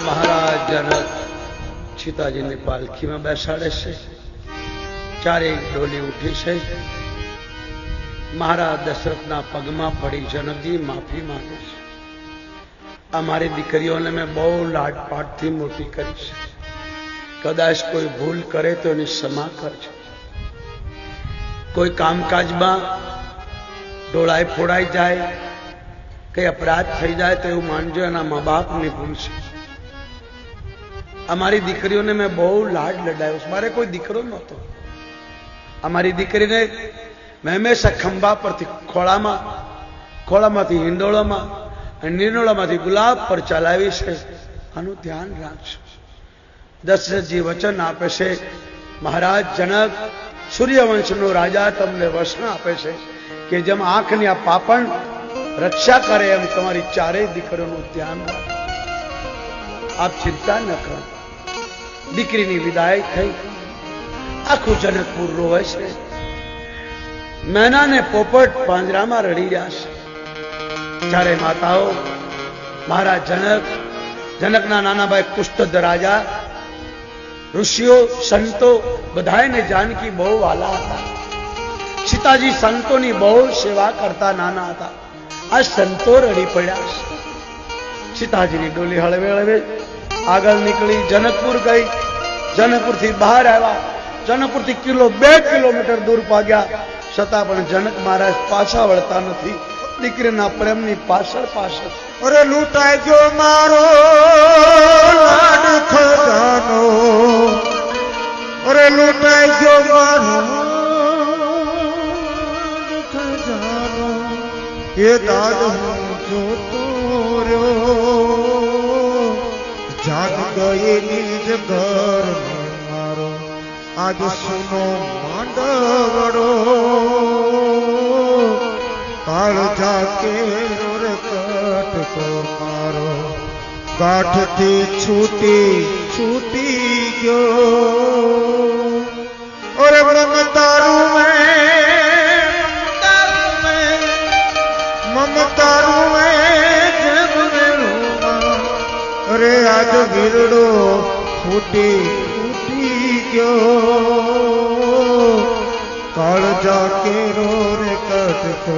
મહારાજ જનક સીતાજીની પાલખીમાં બેસાડે છે. ચારેય ડોલી ઉઠી છે. મહારાજ દશરથના પગમાં પડી જનકજી માફી માંગે છે. અમારી દીકરીઓને મેં બહુ લાડપાટથી મોટી કરી છે. કદાચ કોઈ ભૂલ કરે તો એની ક્ષમા કરજો. કોઈ કામકાજમાં ડોળાઈ ફોડાઈ જાય, કઈ અપરાધ થઈ જાય તો એવું માનજો એના મા બાપની ભૂલ છે. અમારી દીકરીઓને મેં બહુ લાડ લડાયો છે. મારે કોઈ દીકરો નહોતો. અમારી દીકરીને મેં હંમેશા ખંભા પરથી ખોળામાંથી હિંડોળામાં અને નિર્ણોળામાંથી ગુલાબ પર ચલાવી છે. આનું ધ્યાન રાખજો. દશરથજી વચન આપે છે, મહારાજ જનક સૂર્યવંશનો રાજા તમને વચન આપે છે કે જેમ આંખની આ પાપણ રક્ષા કરે એમ તમારી ચારેય દીકરીઓનું ધ્યાન રાખો. આપ ચિંતા ન કરો. દીકરીની વિદાય થઈ. આખું જનકપુર રોવે છે. મેના ને પોપટ પાંજરામાં રડી રહ્યા છે. ચારે માતાઓ મહારાજ જનકના નાના ભાઈ કુષ્ટદ રાજા, ઋષિઓ, સંતો બધાને જાનકી બહુ વાલા હતા. સીતાજી સંતોની બહુ સેવા કરતા નાના હતા. આ સંતો રડી પડ્યા છે. સીતાજીની ડોલી હળવે હળવે આગળ નીકળી જનકપુર ગઈ. જનકપુરથી બહાર આવ્યા. જનકપુરથી 2 કિલોમીટર દૂર ભાગ્યા. છતાં પણ જનક મહારાજ પાછા વળતા નથી. દીકરીના પ્રેમની પાછળ પાછળ. અરે લૂંટાઈ ગયો મારો લાડ ખજાનો, અરે લૂંટાઈ ગયો મારો લાડ ખજાનો, એ દાદ હું જોતો રહ્યો. જાગ ગઈ નિજ ઘર મારો, આજ સુનો માંડવડો. કાળ જાકે રે કટકો મારો, ગાંઠથી છૂટી ગયો. અરે મમતારું અરે આજ વીરડો ફૂટી ગયો. કાળ જાકે રે કટકો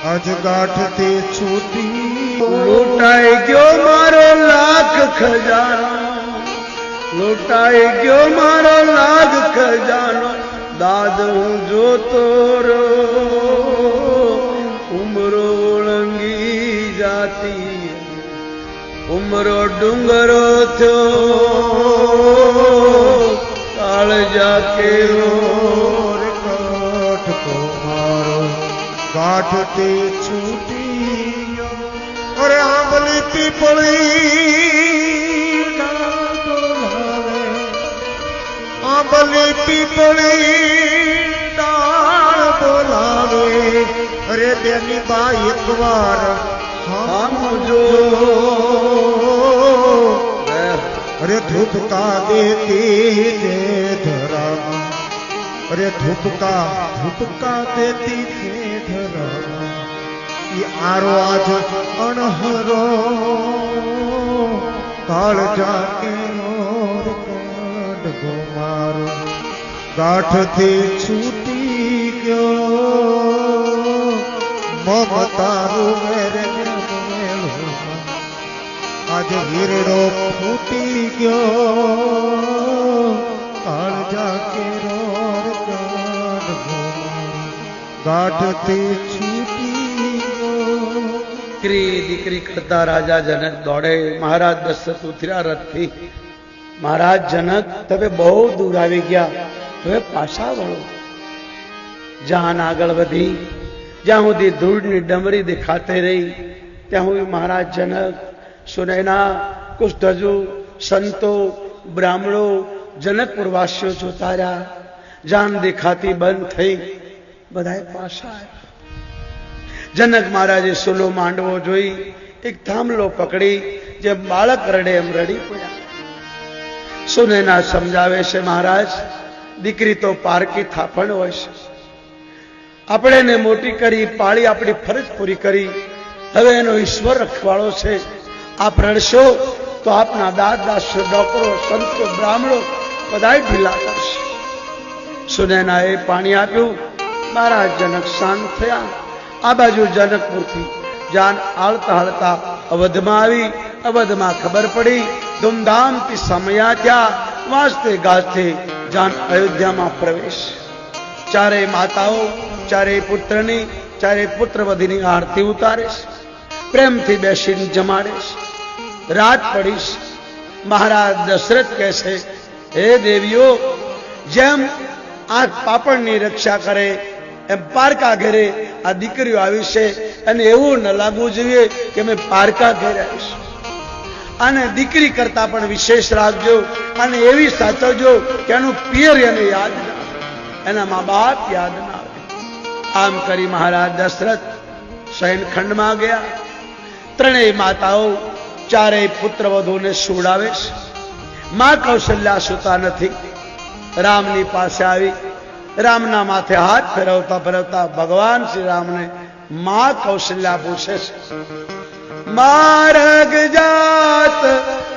આજ ગાંઠથી છૂટી. લૂંટાઈ ગયો મારો લાખ ખજાનો, લૂંટાઈ ગયો મારો લાખ ખજાનો. દાદ હું જોતો રહ્યો. ઉમરો ઓળંગી જાતી, ઉમરો ડુંગરો થયો. કાળ જાકે કટકો મારો, ગાંઠથી છૂટી ગયો. અરે આંબલી પીપળી બોલાવે, આંબલી પીપળી ડાળ બોલાવે. અરે બેની બા એકવાર સમજો. અરે ધૂપકા દેતી જે ધરામાં, અરે ધૂપકા દેતી જે ધરામાં. ઈ આરો આજ અણહરો, કાળ જાકે કડગો મારો, ગાંઠથી છૂટી ગયો. મમતારું મેરે મેળું આજ વીરડો ફૂટી ગયો. કાળ જાકે ગાંઠથી છૂટી ગયો. દીકરી કરતા રાજા જનક દોડે. મહારાજ દશરથ ઉતર્યા રથથી. મહારાજ જનક તમે બહુ દૂર આવી ગયા, હવે પાછા વળો. જાન આગળ વધી, જ્યાં સુધી ધૂળની ડમરી દેખાતે રહી ત્યાં સુધી મહારાજ જનક, સુનૈના, કુષ્ઠજુ, સંતો બ્રાહ્મણો જનકપુર વાસીઓ જોતા રહ્યા. જાન દેખાતી બંધ થઈ. બધાએ પાછા આવ્યા. જનક મહારાજે સુલો માંડવો જોઈ એક થાંભલો પકડી જે બાળક રડે એમ રડી પડ્યા. સુનેના સમજાવે છે, મહારાજ દીકરી તો પારકી થાપણ હોય છે. આપણે એને મોટી કરી પાળી આપણી ફરજ પૂરી કરી. હવે એનો ઈશ્વર રખવાળો છે. આપ રડશો તો આપના દાદા ડોકરો સંતો બ્રાહ્મણો બધા ઢીલા કરશે. સુનેનાએ પાણી આપ્યું. મહારાજ જનક શાંત થયા. આ બાજુ જનકપુરથી જાન આળતા હાલતા અવધમાં આવી. અવધમાં ખબર પડી. ધૂમધામથી સમયા ત્યાં વાંચતે ગાજતે જાન અયોધ્યામાં પ્રવેશ. ચારેય માતાઓ ચારેય પુત્રની ચારેય પુત્રવધીની આરતી ઉતારે છે. પ્રેમથી બેસીને જમાડે છે. રાત પડીશ. મહારાજ દશરથ કહે છે, હે દેવીઓ, જેમ આ પાપણની રક્ષા કરે એમ પારકા ઘેરે આ દીકરીઓ આવી છે. અને એવું ન લાગવું જોઈએ કે મેં પારકા ઘેરે આવીશ. અને દીકરી કરતા પણ વિશેષ રાખજો. અને એવી સાચવજો કે એનું પિયર એને યાદ ના આવે, એના મા બાપ યાદ ના આવે. આમ કરી મહારાજ દશરથ શયનખંડમાં ગયા. ત્રણેય માતાઓ ચારેય પુત્ર વધુને સુવડાવે છે. માં કૌશલ્યા સુતા નથી. રામની પાસે આવી રામના માથે હાથ ફેરવતા ફેરવતા ભગવાન શ્રી રામને માં કૌશલ્યા પૂછે છે, માર્ગ જાત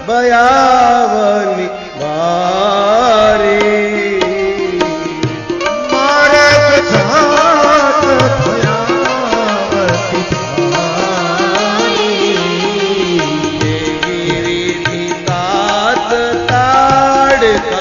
ભયાવની વારી, માર્ગ જાત ભયાવતી ગિરિ તાત તાડકા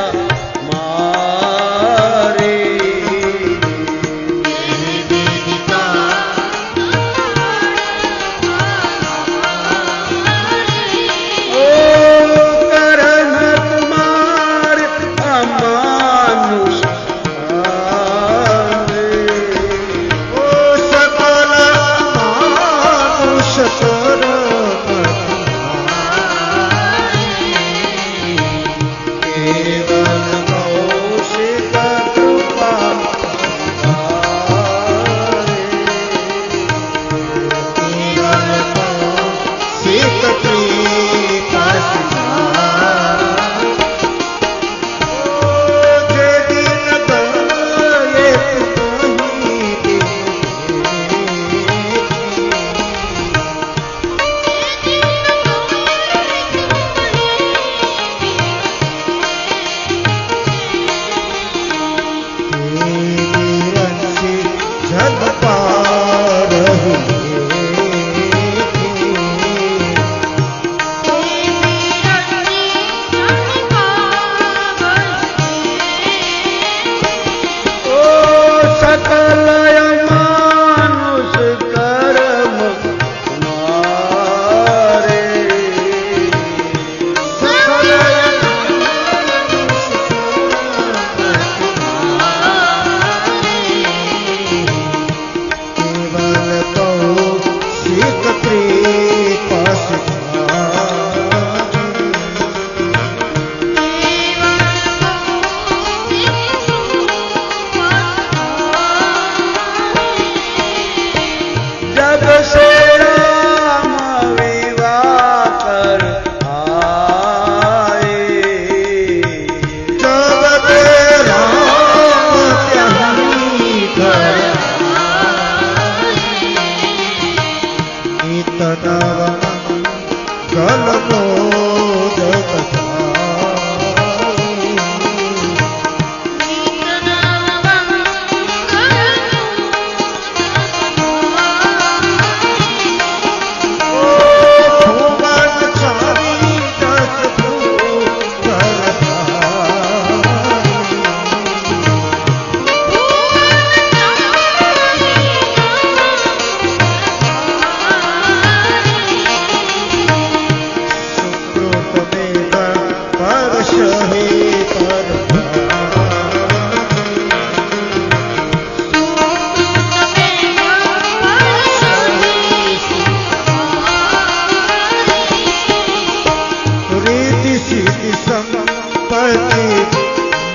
द्रौपदी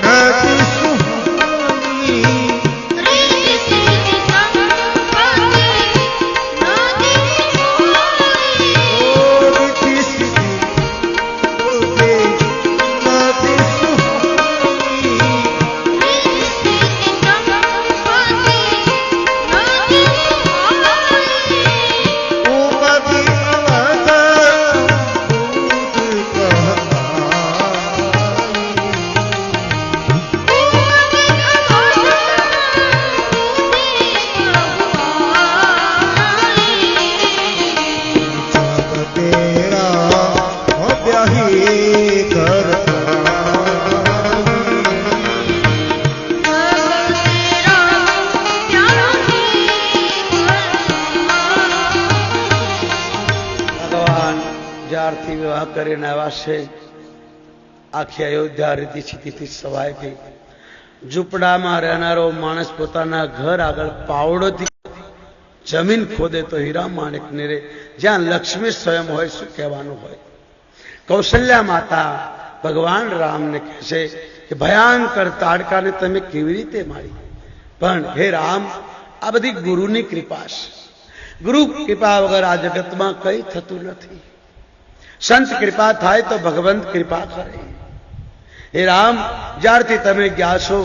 नदी सुहानी रिद्धि सिद्धि संपत्ति नदी सुहानी रिद्धि सिद्धि नदी सुहानी रिद्धि सिद्धि संपत्ति नदी सुहानी उमदी अवध दूध जग तेरा हो ब्याही करता ભગવાન જ્યારથી વિવાહ કરીને આવ્યા છે આખી અયોધ્યા રીતિ સ્થિતિથી સવાય ગઈ. ઝૂંપડામાં રહેનારો માણસ પોતાના ઘર આગળ પાવડોથી જમીન ખોદે તો હીરા માણેક ને રે. જ્યાં લક્ષ્મી સ્વયં હોય શું કહેવાનું હોય. કૌશલ્યા માતા ભગવાન રામને કહે છે કે ભયંકર તાડકાને તમે કેવી રીતે મારી. પણ હે રામ, આ બધી ગુરુની કૃપા છે. ગુરુ કૃપા વગર આ જગતમાં કઈ થતું નથી. સંત કૃપા થાય તો ભગવંત કૃપા કરે. હે રામ, જ્યારથી તમે ગયા છો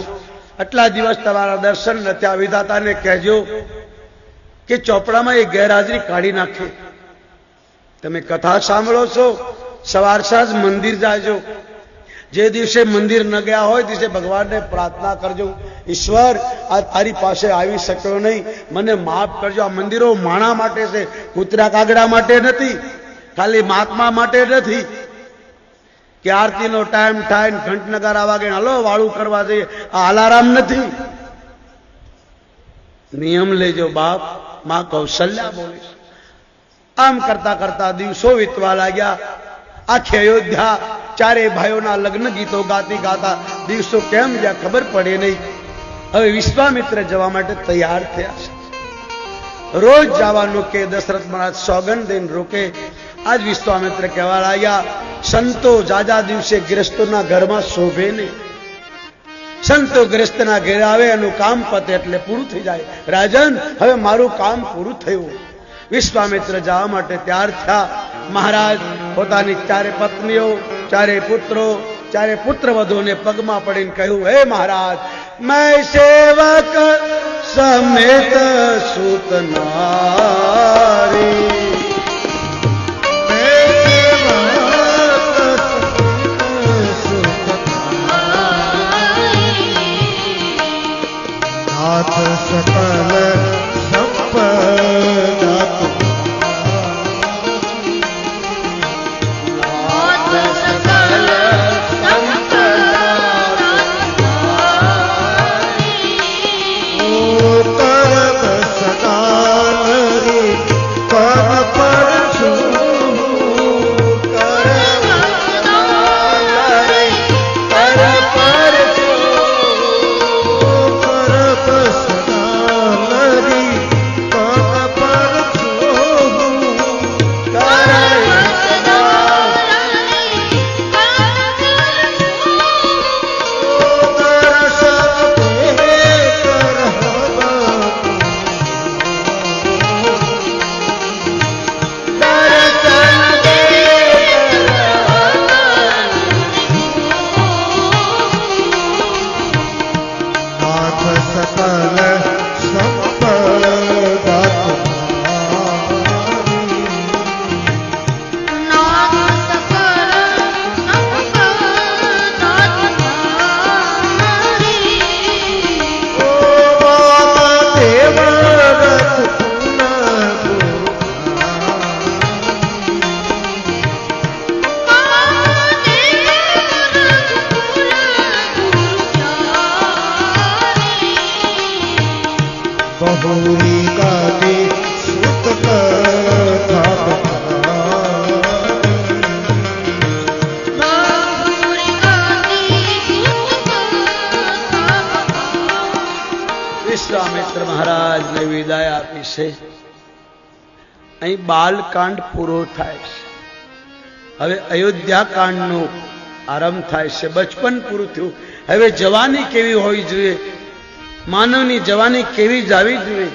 આટલા દિવસ તમારા દર્શન નથી. આ વિધાતાને કહેજો કે ચોપડામાં એ ગેરહાજરી કાઢી નાખે. તમે કથા સાંભળો છો, સવાર સાંજ મંદિર જાજો. જે દિવસે મંદિર ન ગયા હોય દિવસે ભગવાનને પ્રાર્થના કરજો, ઈશ્વર આ તારી પાસે આવી શક્યો નહીં, મને માફ કરજો. આ મંદિરો માણા માટે છે, કૂતરા કાગડા માટે નથી, ખાલી મહાત્મા માટે નથી. કે આરતીનો ટાઈમ થાય ને ઘંટનગારા વાગે હલો વાળું કરવા જઈએ, આ અલારામ નથી. નિયમ લેજો બાપ. માં કૌશલ્યા બોલીશ. આમ કરતા કરતા દિવસો વીતવા લાગ્યા. આખી અયોધ્યા ચારે ભાઈઓના લગ્ન ગીતો ગાતી ગાતા દિવસો કેમ જ્યાં ખબર પડે નહીં. હવે વિશ્વામિત્ર જવા માટે તૈયાર થયા છે. રોજ જવાનું કે દશરથ મહારાજ સોગંદ દઈને રોકે. આજ વિશ્વામિત્ર કહેવા લાગ્યા, સંતો જાજા દિવસે ગ્રસ્તોના ઘરમાં શોભે નહીં. સંતો ગ્રસ્તના ઘેર આવે એનું કામ પતે એટલે પૂરું થઈ જાય. રાજન, હવે મારું કામ પૂરું થયું. વિશ્વામિત્ર જવા માટે તૈયાર થયા. મહારાજ પોતાની ચારે પત્નીઓ, ચારે પુત્રો, ચારે પુત્રવધુઓને પગમાં પડીને કહ્યું, હે મહારાજ, મેં સેવક સમેત સુતનારી नाथ सकल संपदा बहुरी काटे सुत વિશ્વામિત્ર મહારાજને વિદાય આપી છે. અહીં બાલકાંડ પૂરો થાય છે. હવે અયોધ્યા કાંડનું આરંભ થાય છે. બચપન પૂરું થયું, હવે જવાની કેવી હોવી જોઈએ, માનવની જવાની કેવી જાવી જોઈએ.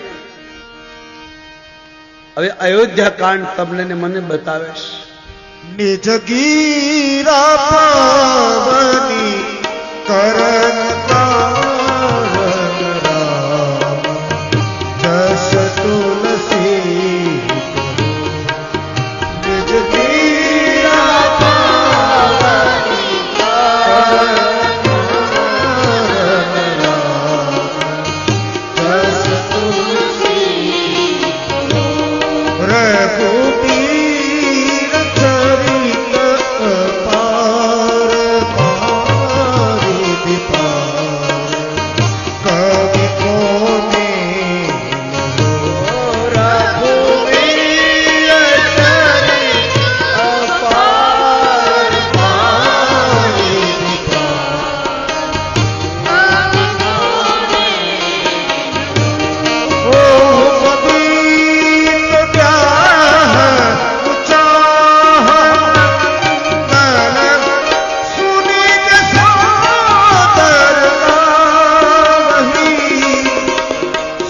હવે અયોધ્યા કાંડ તમને ને મને બતાવે છે. નિજ ગીરા પાવની કરણ તારણ રામ, જસ તુલસી નિજ ગીરા પાવની કરણ તારણ રામ, જસ તુલસી રઘુબીર ચરિત અપાર પારી દીપાર, કવિ કોને રઘુબીર ચરિત અપાર પારી દીપાર, ઓ પતિત પ્યાર ચાહ નન સુનિત સાદર ગાવહી,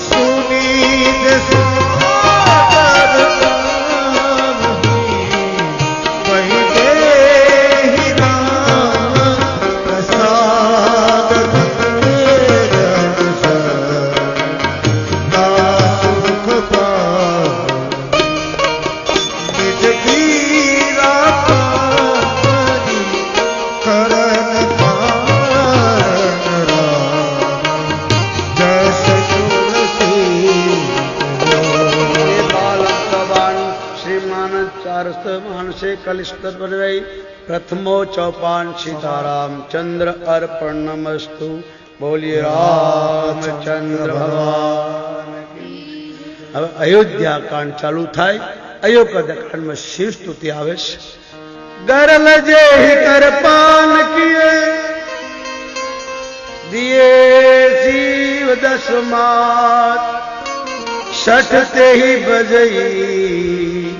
સુનિત સાદર ગાવહી, વહી દેહી રામ પ્રસાદ રસ સુખ પાવ નિજ ગીરા પાવની કરણ તારણ રામ, જસ તુલસી એ બાલકવાન શ્રીમાન ચારસ્તવાન સે કલિષ્ટ બનવાઈ પ્રથમો ચોપાન સીતારામ ચંદ્ર અર્પણ નમસ્તુ. બોલીએ રામચંદ્ર ભગવાન કી. હવે અયોધ્યા કાંડ ચાલુ થાય. અયોધ્યા કાંડમાં શિવ સ્તુતિ આવે છે. ગરલ જે કરપાન કિએ દિયે શિવ દસમાત, છઠ તે ભજઈ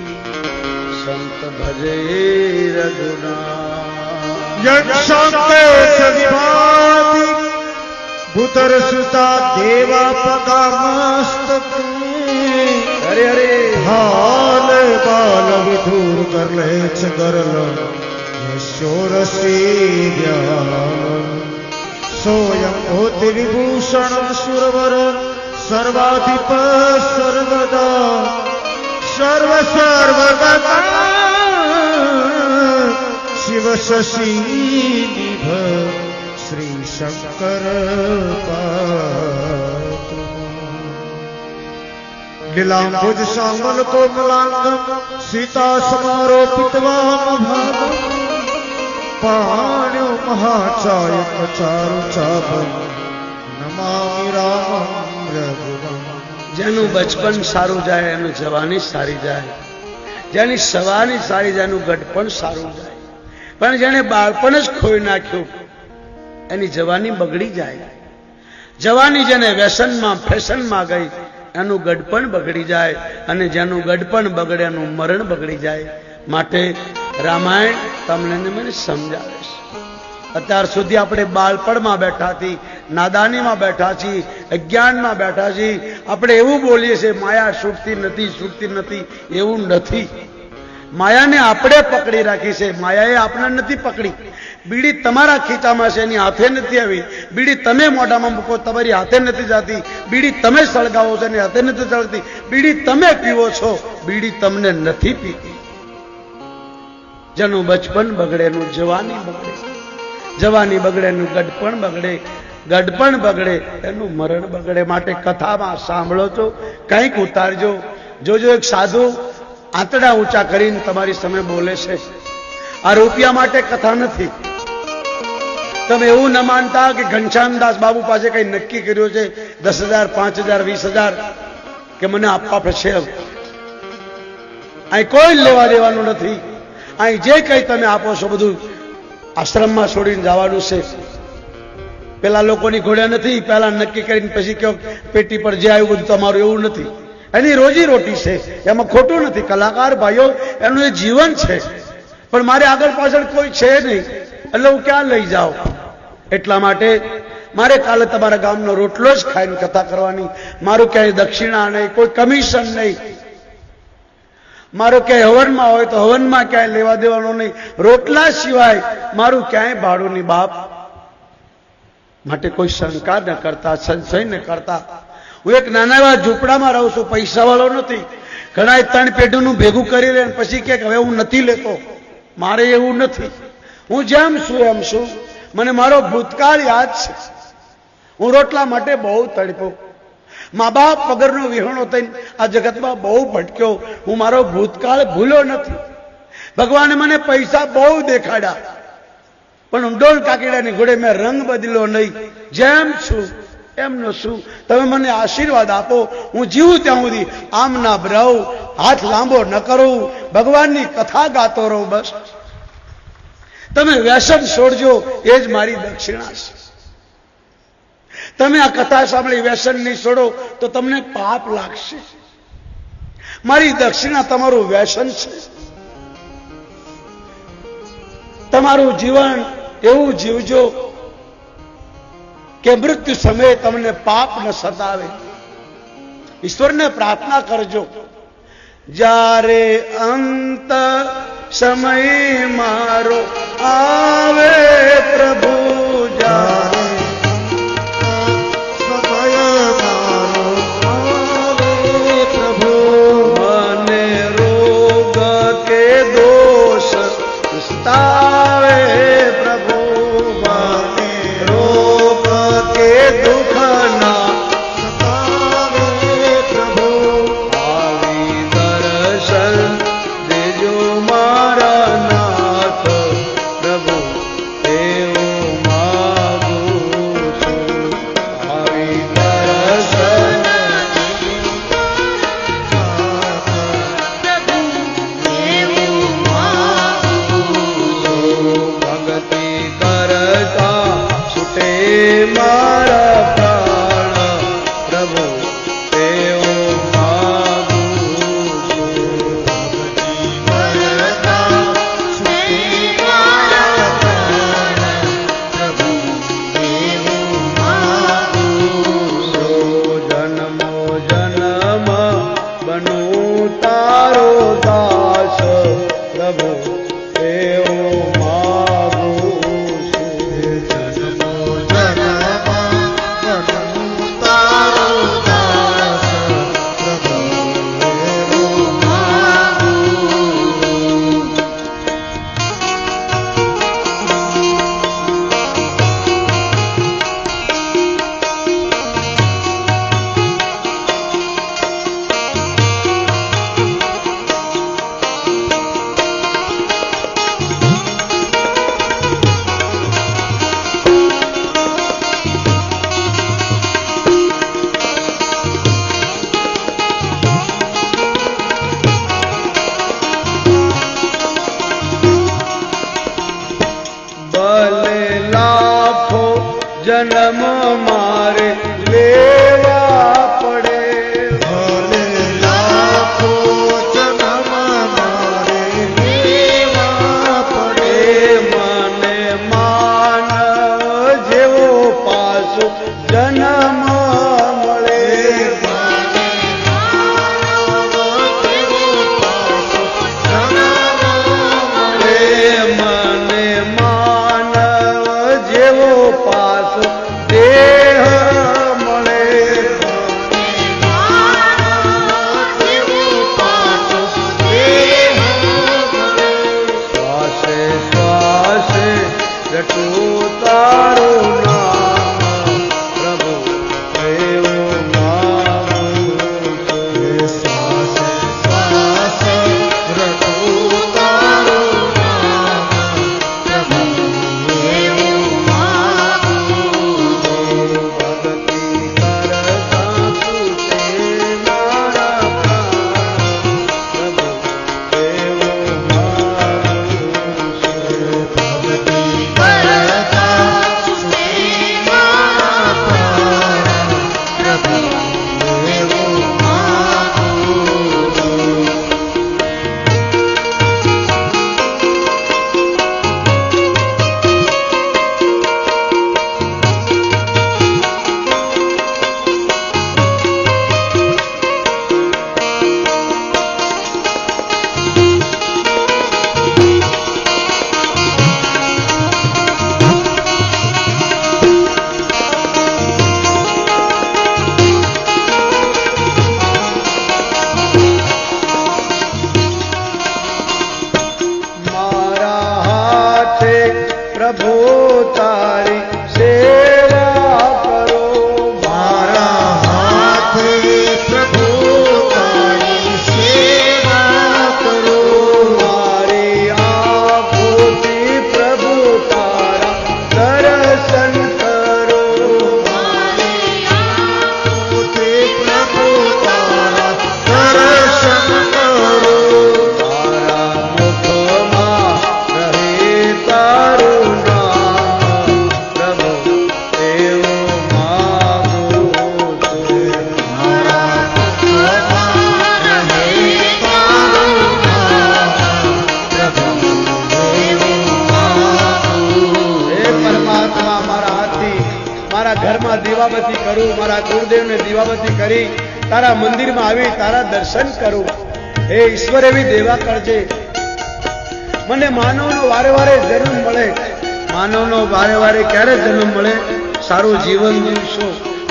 સંત ભજઈ રઘુનાથ. યક્ષાંકે સવિભાતિ ભૂતર સુતા દેવા પગામસ્તક, હરે હરે હાલ બાલ વિધુર કર લે છે ગરલ યશોરસી વ્યાલ, સોયં હોતિ વિભૂષણ સુરવર સર્વાધિપ સર્વદા, સર્વ સર્વગતા શિવ શશી નિભ શ્રી શંકર પાતુ. લીલાંબુજ સાંગલ કોમલાંગમ સીતા સમારોપિત વામ ભાગમ, પાણ્યો મહાચાય ચારુ ચાપમ નમામિ રામમ રઘુવંશમ. જેનું બચપન સારું જાય એનું જવાની સારી જાય, જેની સવાની સારી જાય એનું ગઢપણ સારું જાય. પણ જેને બાળપણ જ ખોઈ નાખ્યું એની જવાની બગડી જાય. જવાની જેને વ્યસનમાં ફેશનમાં ગઈ એનું ગઢપણ બગડી જાય, અને જેનું ગઢપણ બગડે એનું મરણ બગડી જાય. માટે રામાયણ તમને ને મને સમજાવે છે. અત્યાર સુધી આપણે બાળપણમાં બેઠા છીએ, નાદાનીમાં બેઠા છીએ, અજ્ઞાનમાં બેઠા છીએ. આપણે એવું બોલીએ છીએ માયા છૂટતી નથી, છૂટતી નથી. એવું નથી. માયાને આપણે પકડી રાખી છે, માયાએ આપણે નથી પકડી. બીડી તમારા ખીચામાં છે, એની હાથે નથી આવી. બીડી તમે મોઢામાં મૂકો, તમારી હાથે નથી જતી. બીડી તમે સળગાવો છો, એની હાથે નથી સળગતી. બીડી તમે પીવો છો, બીડી તમને નથી પીતી. જેનું બચપન બગડે એનું જવાની બગડે, જવાની બગડે એનું ગઢપણ બગડે, ગઢપણ બગડે એનું મરણ બગડે. માટે કથામાં સાંભળો છો કંઈક ઉતારજો. જોજો એક સાધુ આંતડા ઊંચા કરીને તમારી સામે બોલે છે. આ રૂપિયા માટે કથા નથી. તમે એવું ન માનતા કે ઘનશ્યામદાસ બાબુ પાસે કઈ નક્કી કર્યું છે 10,000, 5,000, 20,000 કે મને આપવા પડશે. અહીં કોઈ લેવા દેવાનું નથી. અહીં જે કંઈ તમે આપો છો બધું આશ્રમમાં છોડીને જવાનું છે. પેલા લોકોની ઘોડ્યા નથી, પહેલા નક્કી કરીને પછી કહો પેટી પર જે આવ્યું બધું તમારું, એવું નથી. એની રોજી રોટી છે, એમાં ખોટું નથી. કલાકાર ભાઈઓ એનું એ જીવન છે. પણ મારે આગળ પાછળ કોઈ છે નહીં. એટલે હું ક્યાં લઈ જાઉં? એટલા માટે મારે કાલે તમારા ગામનો રોટલો જ ખાઈને કથા કરવાની. મારું ક્યાંય દક્ષિણા નહીં, કોઈ કમિશન નહીં. મારો ક્યાંય હવનમાં હોય તો હવનમાં ક્યાંય લેવા દેવાનો નહીં. રોટલા સિવાય મારું ક્યાંય ભાડું નહીં બાપ. માટે કોઈ શંકા ન કરતા, સંશય ન કરતા. હું એક નાના એવા ઝૂંપડામાં રહું છું, પૈસા વાળો નથી. ઘણા 3 પેઢીનું ભેગું કરી લે પછી કે હવે હું નથી લેતો. મારે એવું નથી. હું જેમ છું એમ છું. મને મારો ભૂતકાળ યાદ છે. હું રોટલા માટે બહુ તડપ્યો. મા બાપ વગરનો વિહણો થઈને આ જગતમાં બહુ ભટક્યો. હું મારો ભૂતકાળ ભૂલ્યો નથી. ભગવાને મને પૈસા બહુ દેખાડ્યા, પણ હું ડોલ કાકીડાની ઘોડે મેં રંગ બદલ્યો નહીં. જેમ છું એમનો શું. તમે મને આશીર્વાદ આપો. હું જીવું ત્યાં સુધી આમ ના રહું, હાથ લાંબો ન કરું, ભગવાનની કથા ગાતો રહું. બસ તમે વ્યસન છોડજો, એ જ મારી દક્ષિણા છે. તમે આ કથા સાંભળી વ્યસન નહીં છોડો તો તમને પાપ લાગશે. મારી દક્ષિણા તમારું વ્યસન છે. તમારું જીવન એવું જીવજો કે મૃત્યુ સમયે તમને પાપ ન સતાવે. ઈશ્વરને પ્રાર્થના કરજો, જ્યારે અંત સમય મારો આવે પ્રભુ, જ્યારે સમય મારો આવે પ્રભુ, મને રોગ કે દોષ સતાવે પ્રભુ, મને રોગ કે દુઃખ ના સતાવે પ્રભુ, આવી દર્શન દેજો મારા નાથ પ્રભુ, એવું માગું છું. આવી દર્શન ભક્તિ કરતા છૂટે મારા પ્રાણ પ્રભુ, એવું માગું છું. જન્મો જન્મ બનું તારો દાસ પ્રભુ, એવું માગું છું. જન્મો જન્મ બનું તારો દાસ પ્રભુ, એવું માગું છું. ભલે લાખો જન્મ મારે લેવા પડે, ભલે લાખો જન્મ મારે લેવા પડે, મને માનવ જેવો પાછો જન્મ મળે. મને માનવ જેવો પાછો દેહ મળે. શ્વાસે શ્વાસે રટું તારું નામ પ્રભુ, ઘરમાં દીવાબત્તી કરું, મારા કુળદેવને દીવાબત્તી કરી તારા મંદિરમાં આવી તારા દર્શન કરું. હે ઈશ્વર એવી દેવા કરજે. મને માનવનો વારે વારે જન્મ મળે. માનવનો વારે વારે ક્યારે જન્મ મળે? સારું જીવન જીવશો,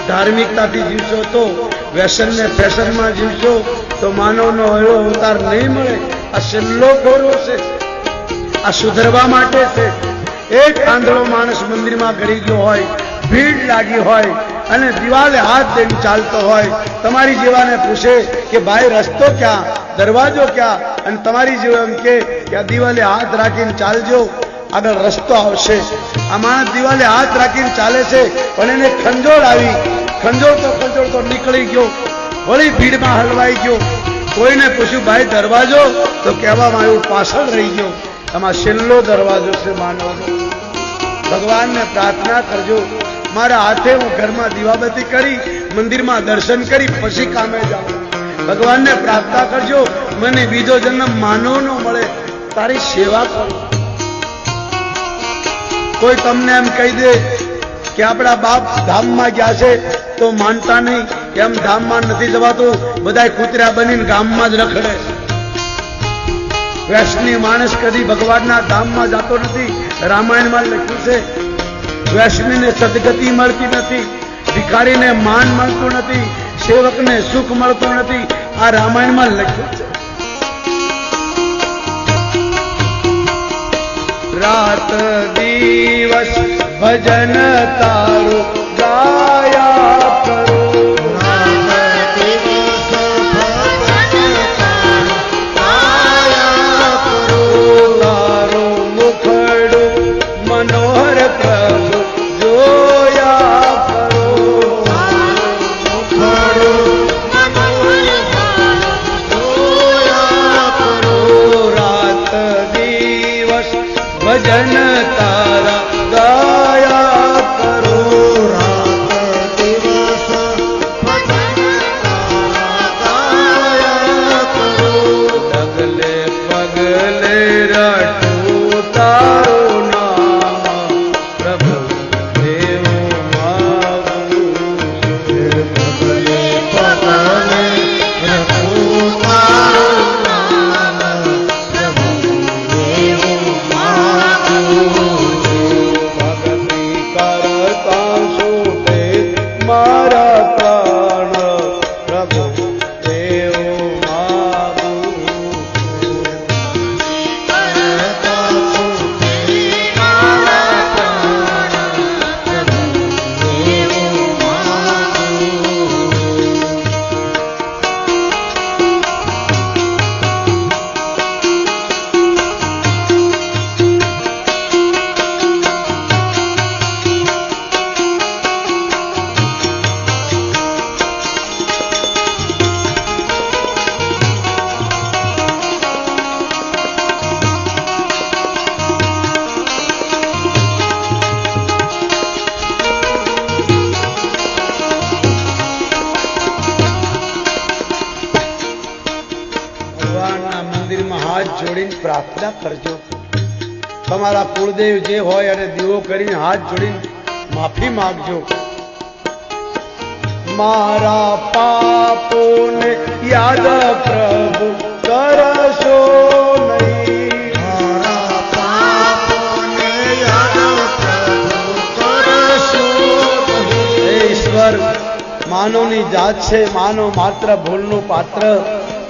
ધાર્મિકતાથી જીવશો તો, વ્યસન ને ફેશનમાં જીવશો તો માનવનો એવો અવતાર નહીં મળે. આ છેલ્લો ફેરો છે, આ સુધરવા માટે છે. એક આંધળો માણસ મંદિરમાં ગળી ગયો હોય, ભીડ લાગી હોય અને દિવાલે હાથ દઈને ચાલતો હોય, તમારી જેવાને પૂછે કે ભાઈ રસ્તો ક્યાં, દરવાજો ક્યાં, અને તમારી જેવો એમ કે આ દિવાલે હાથ રાખીને ચાલજો, આગળ રસ્તો આવશે. આ માણસ દિવાલે હાથ રાખીને ચાલે છે પણ એને ખંજોળ આવી, ખંજોળ તો નીકળી ગયો, વળી ભીડમાં હલવાઈ ગયો. કોઈને પૂછ્યું ભાઈ દરવાજો, તો કહેવામાં આવ્યું પાછળ રહી ગયો. આમાં છેલ્લો દરવાજો છે માનવનો. ભગવાનને પ્રાર્થના કરજો, મારા હાથે હું ઘરમાં દીવાબત્તી કરી, મંદિરમાં દર્શન કરી પછી કામે જાઉં. ભગવાનને પ્રાર્થના કરજો મને બીજો જન્મ માનવનો મળે, તારી સેવા કરું. કોઈ તમને એમ કહી દે કે આપણા બાપ ધામમાં ગયા છે તો માનતા નહીં, એમ ધામમાં નથી જવાતું, બધા કૂતરા બનીને ગામમાં જ રખડે. વૈષ્ણવી માણસ કદી ભગવાનના ધામમાં જતો નથી. રામાયણમાં લખ્યું છે વૈષ્ણવીને સદગતિ મળતી નથી, ભિખારીને માન મળતું નથી, સેવકને સુખ મળતું નથી. આ રામાયણમાં લખ્યું છે. રાત દિવસ ભજન તારું ગાયા કરો, તારો મુખડું મનોહર પ્રભુ જોયા કરો, રાત દિવસ ભજન તારા ગાયા કરો, રાત દિવસ ગાયા કરો, ડગલે પગલે રટું તારું નામ, પ્રભુ દેવ મારું, પગલે પગલે રટું તારું નામ, પ્રભુ દેવ ભક્તિ કરતા છૂટે મારા પ્રાણ, પ્રભુ દેવ મારું. ભગવાનના મંદિરમાં હાથ જોડીને પ્રાર્થના કરજો. તમારા કુળદેવ જે હોય અને દીવો કરીને હાથ જોડીને માફી માંગજો. મારા પાપોને યાદ પ્રભુ કરશો નહીં, મારા પાપોને યાદ પ્રભુ કરશો નહીં. હે ઈશ્વર, માનવની જાત છે, માનવ માત્ર ભૂલનું પાત્ર.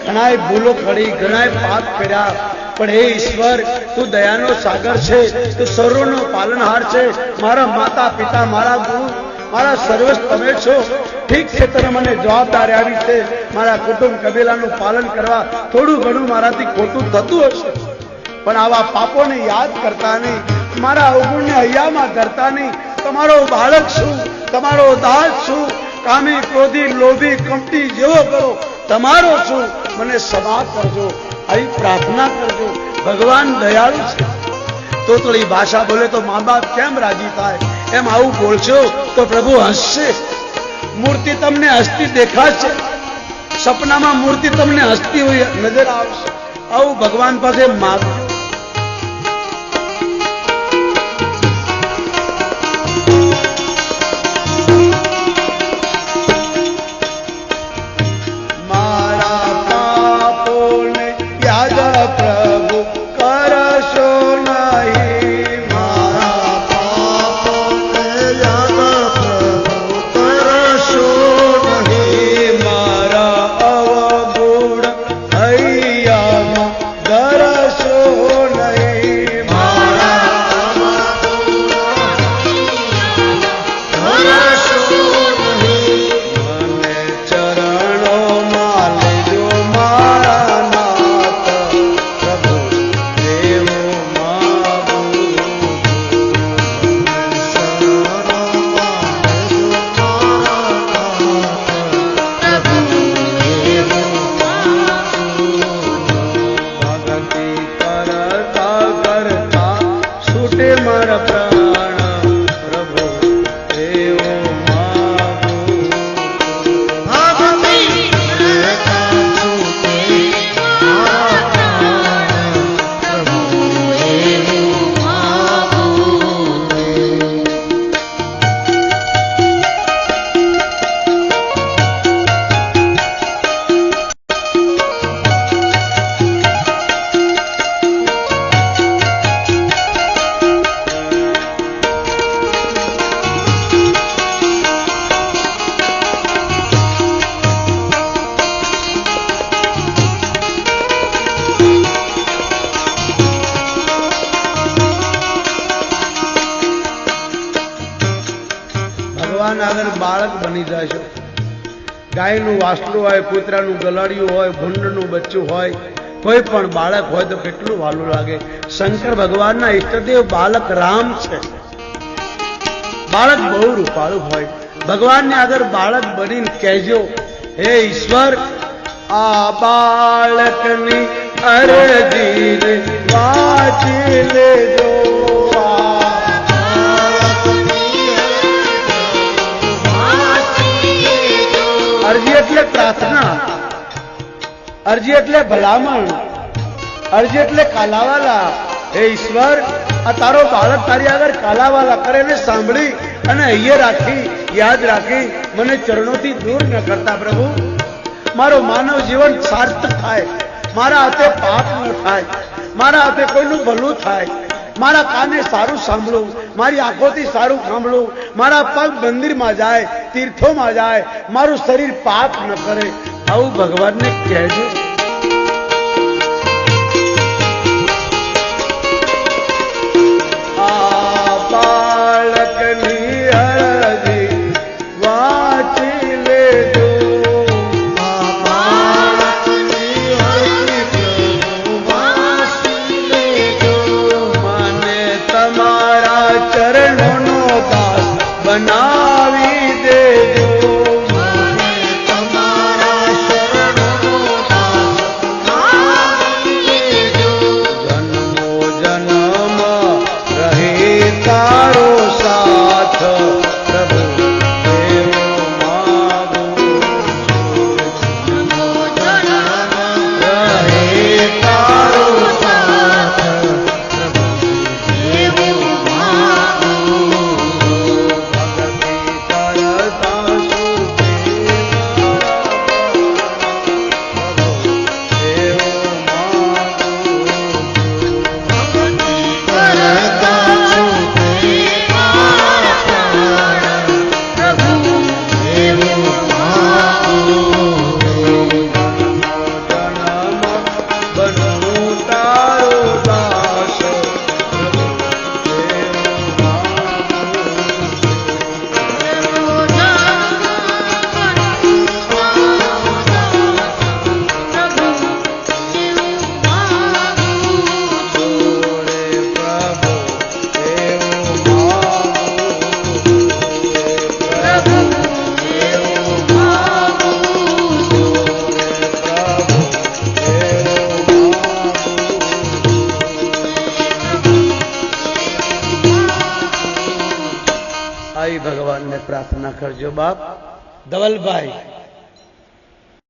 ઘણાય ભૂલો કરી, ઘણાય પાપ કર્યા, પણ હે ઈશ્વર તું દયાનો સાગર છે, તું સર્વનો પાલનહાર છે. મારા માતા પિતા, મારા ગુરુ, મારા સર્વસ્વ તમે છો. ઠીક છે, તને મને જવાબદારી આવી છે મારા કુટુંબ કબીલાનું પાલન કરવા. થોડું ઘણું મારાથી ખોટું થતું હશે, પણ આવા પાપોને યાદ કરતા નહીં, મારા અવગુણને હૈયામાં ધરતા નહીં. તમારો બાળક છું, તમારો દાસ છું, કામી ક્રોધી લોભી કપટી જેવો કરો તમારો છું, મને ક્ષમા કરજો. આવી પ્રાર્થના કરજો. ભગવાન દયાળુ છે. તો થોડી ભાષા બોલે તો મા બાપ કેમ રાજી થાય? એમ આવું બોલશો તો પ્રભુ હસશે. મૂર્તિ તમને હસતી દેખાશે, સપનામાં મૂર્તિ તમને હસતી હોય નજર આવશે. આવું ભગવાન પાસે માગો. ભગવાન આગળ બાળક બની જશો. ગાયનું વાસળું હોય, કૂતરાનું ગલાડિયું હોય, ભૂંડનું બચ્ચું હોય, કોઈ પણ બાળક હોય તો કેટલું વાલું લાગે. શંકર ભગવાનના ઈષ્ટદેવ બાલક રામ છે. બાળક બહુ રૂપાળું હોય. ભગવાનને આગળ બાળક બનીને કહેજો, હે ઈશ્વર, આ બાળકની અરજી વાંચી લેજો. અરજી એટલે પ્રાર્થના, અરજી એટલે ભલામણ, અરજી એટલે કાલાવાલા. હે ઈશ્વર, આ તારો બાળક તારી આગળ કાલાવાલા કરે ને સાંભળી અને અહીંયા રાખી, યાદ રાખી, મને ચરણોથી દૂર ન કરતા પ્રભુ. મારો માનવ જીવન સાર્થક થાય, મારા હાથે પાપ ન થાય, મારા હાથે કોઈનું ભલું થાય, મારા કાને સારું સાંભળું, મારી આંખોથી સારું સાંભળું, મારા પગ મંદિરમાં જાય, તીર્થોમાં જાય, મારું શરીર પાપ ન કરે. આવું ભગવાનને કહેજો. આ બાળકની અરજી વાંચી લેજો. ચરણોનો દાસ બનાવી દેજો. તમારા શરણોનો દાસ બનાવી દેજો. જન્મો જન્મ રહે તારો સાથ પ્રભુ એવો માગું છું. જન્મો જન્મ રહે તારો સાથ એવું ભગવાનને પ્રાર્થના કરજો. બાપ ધવલભાઈ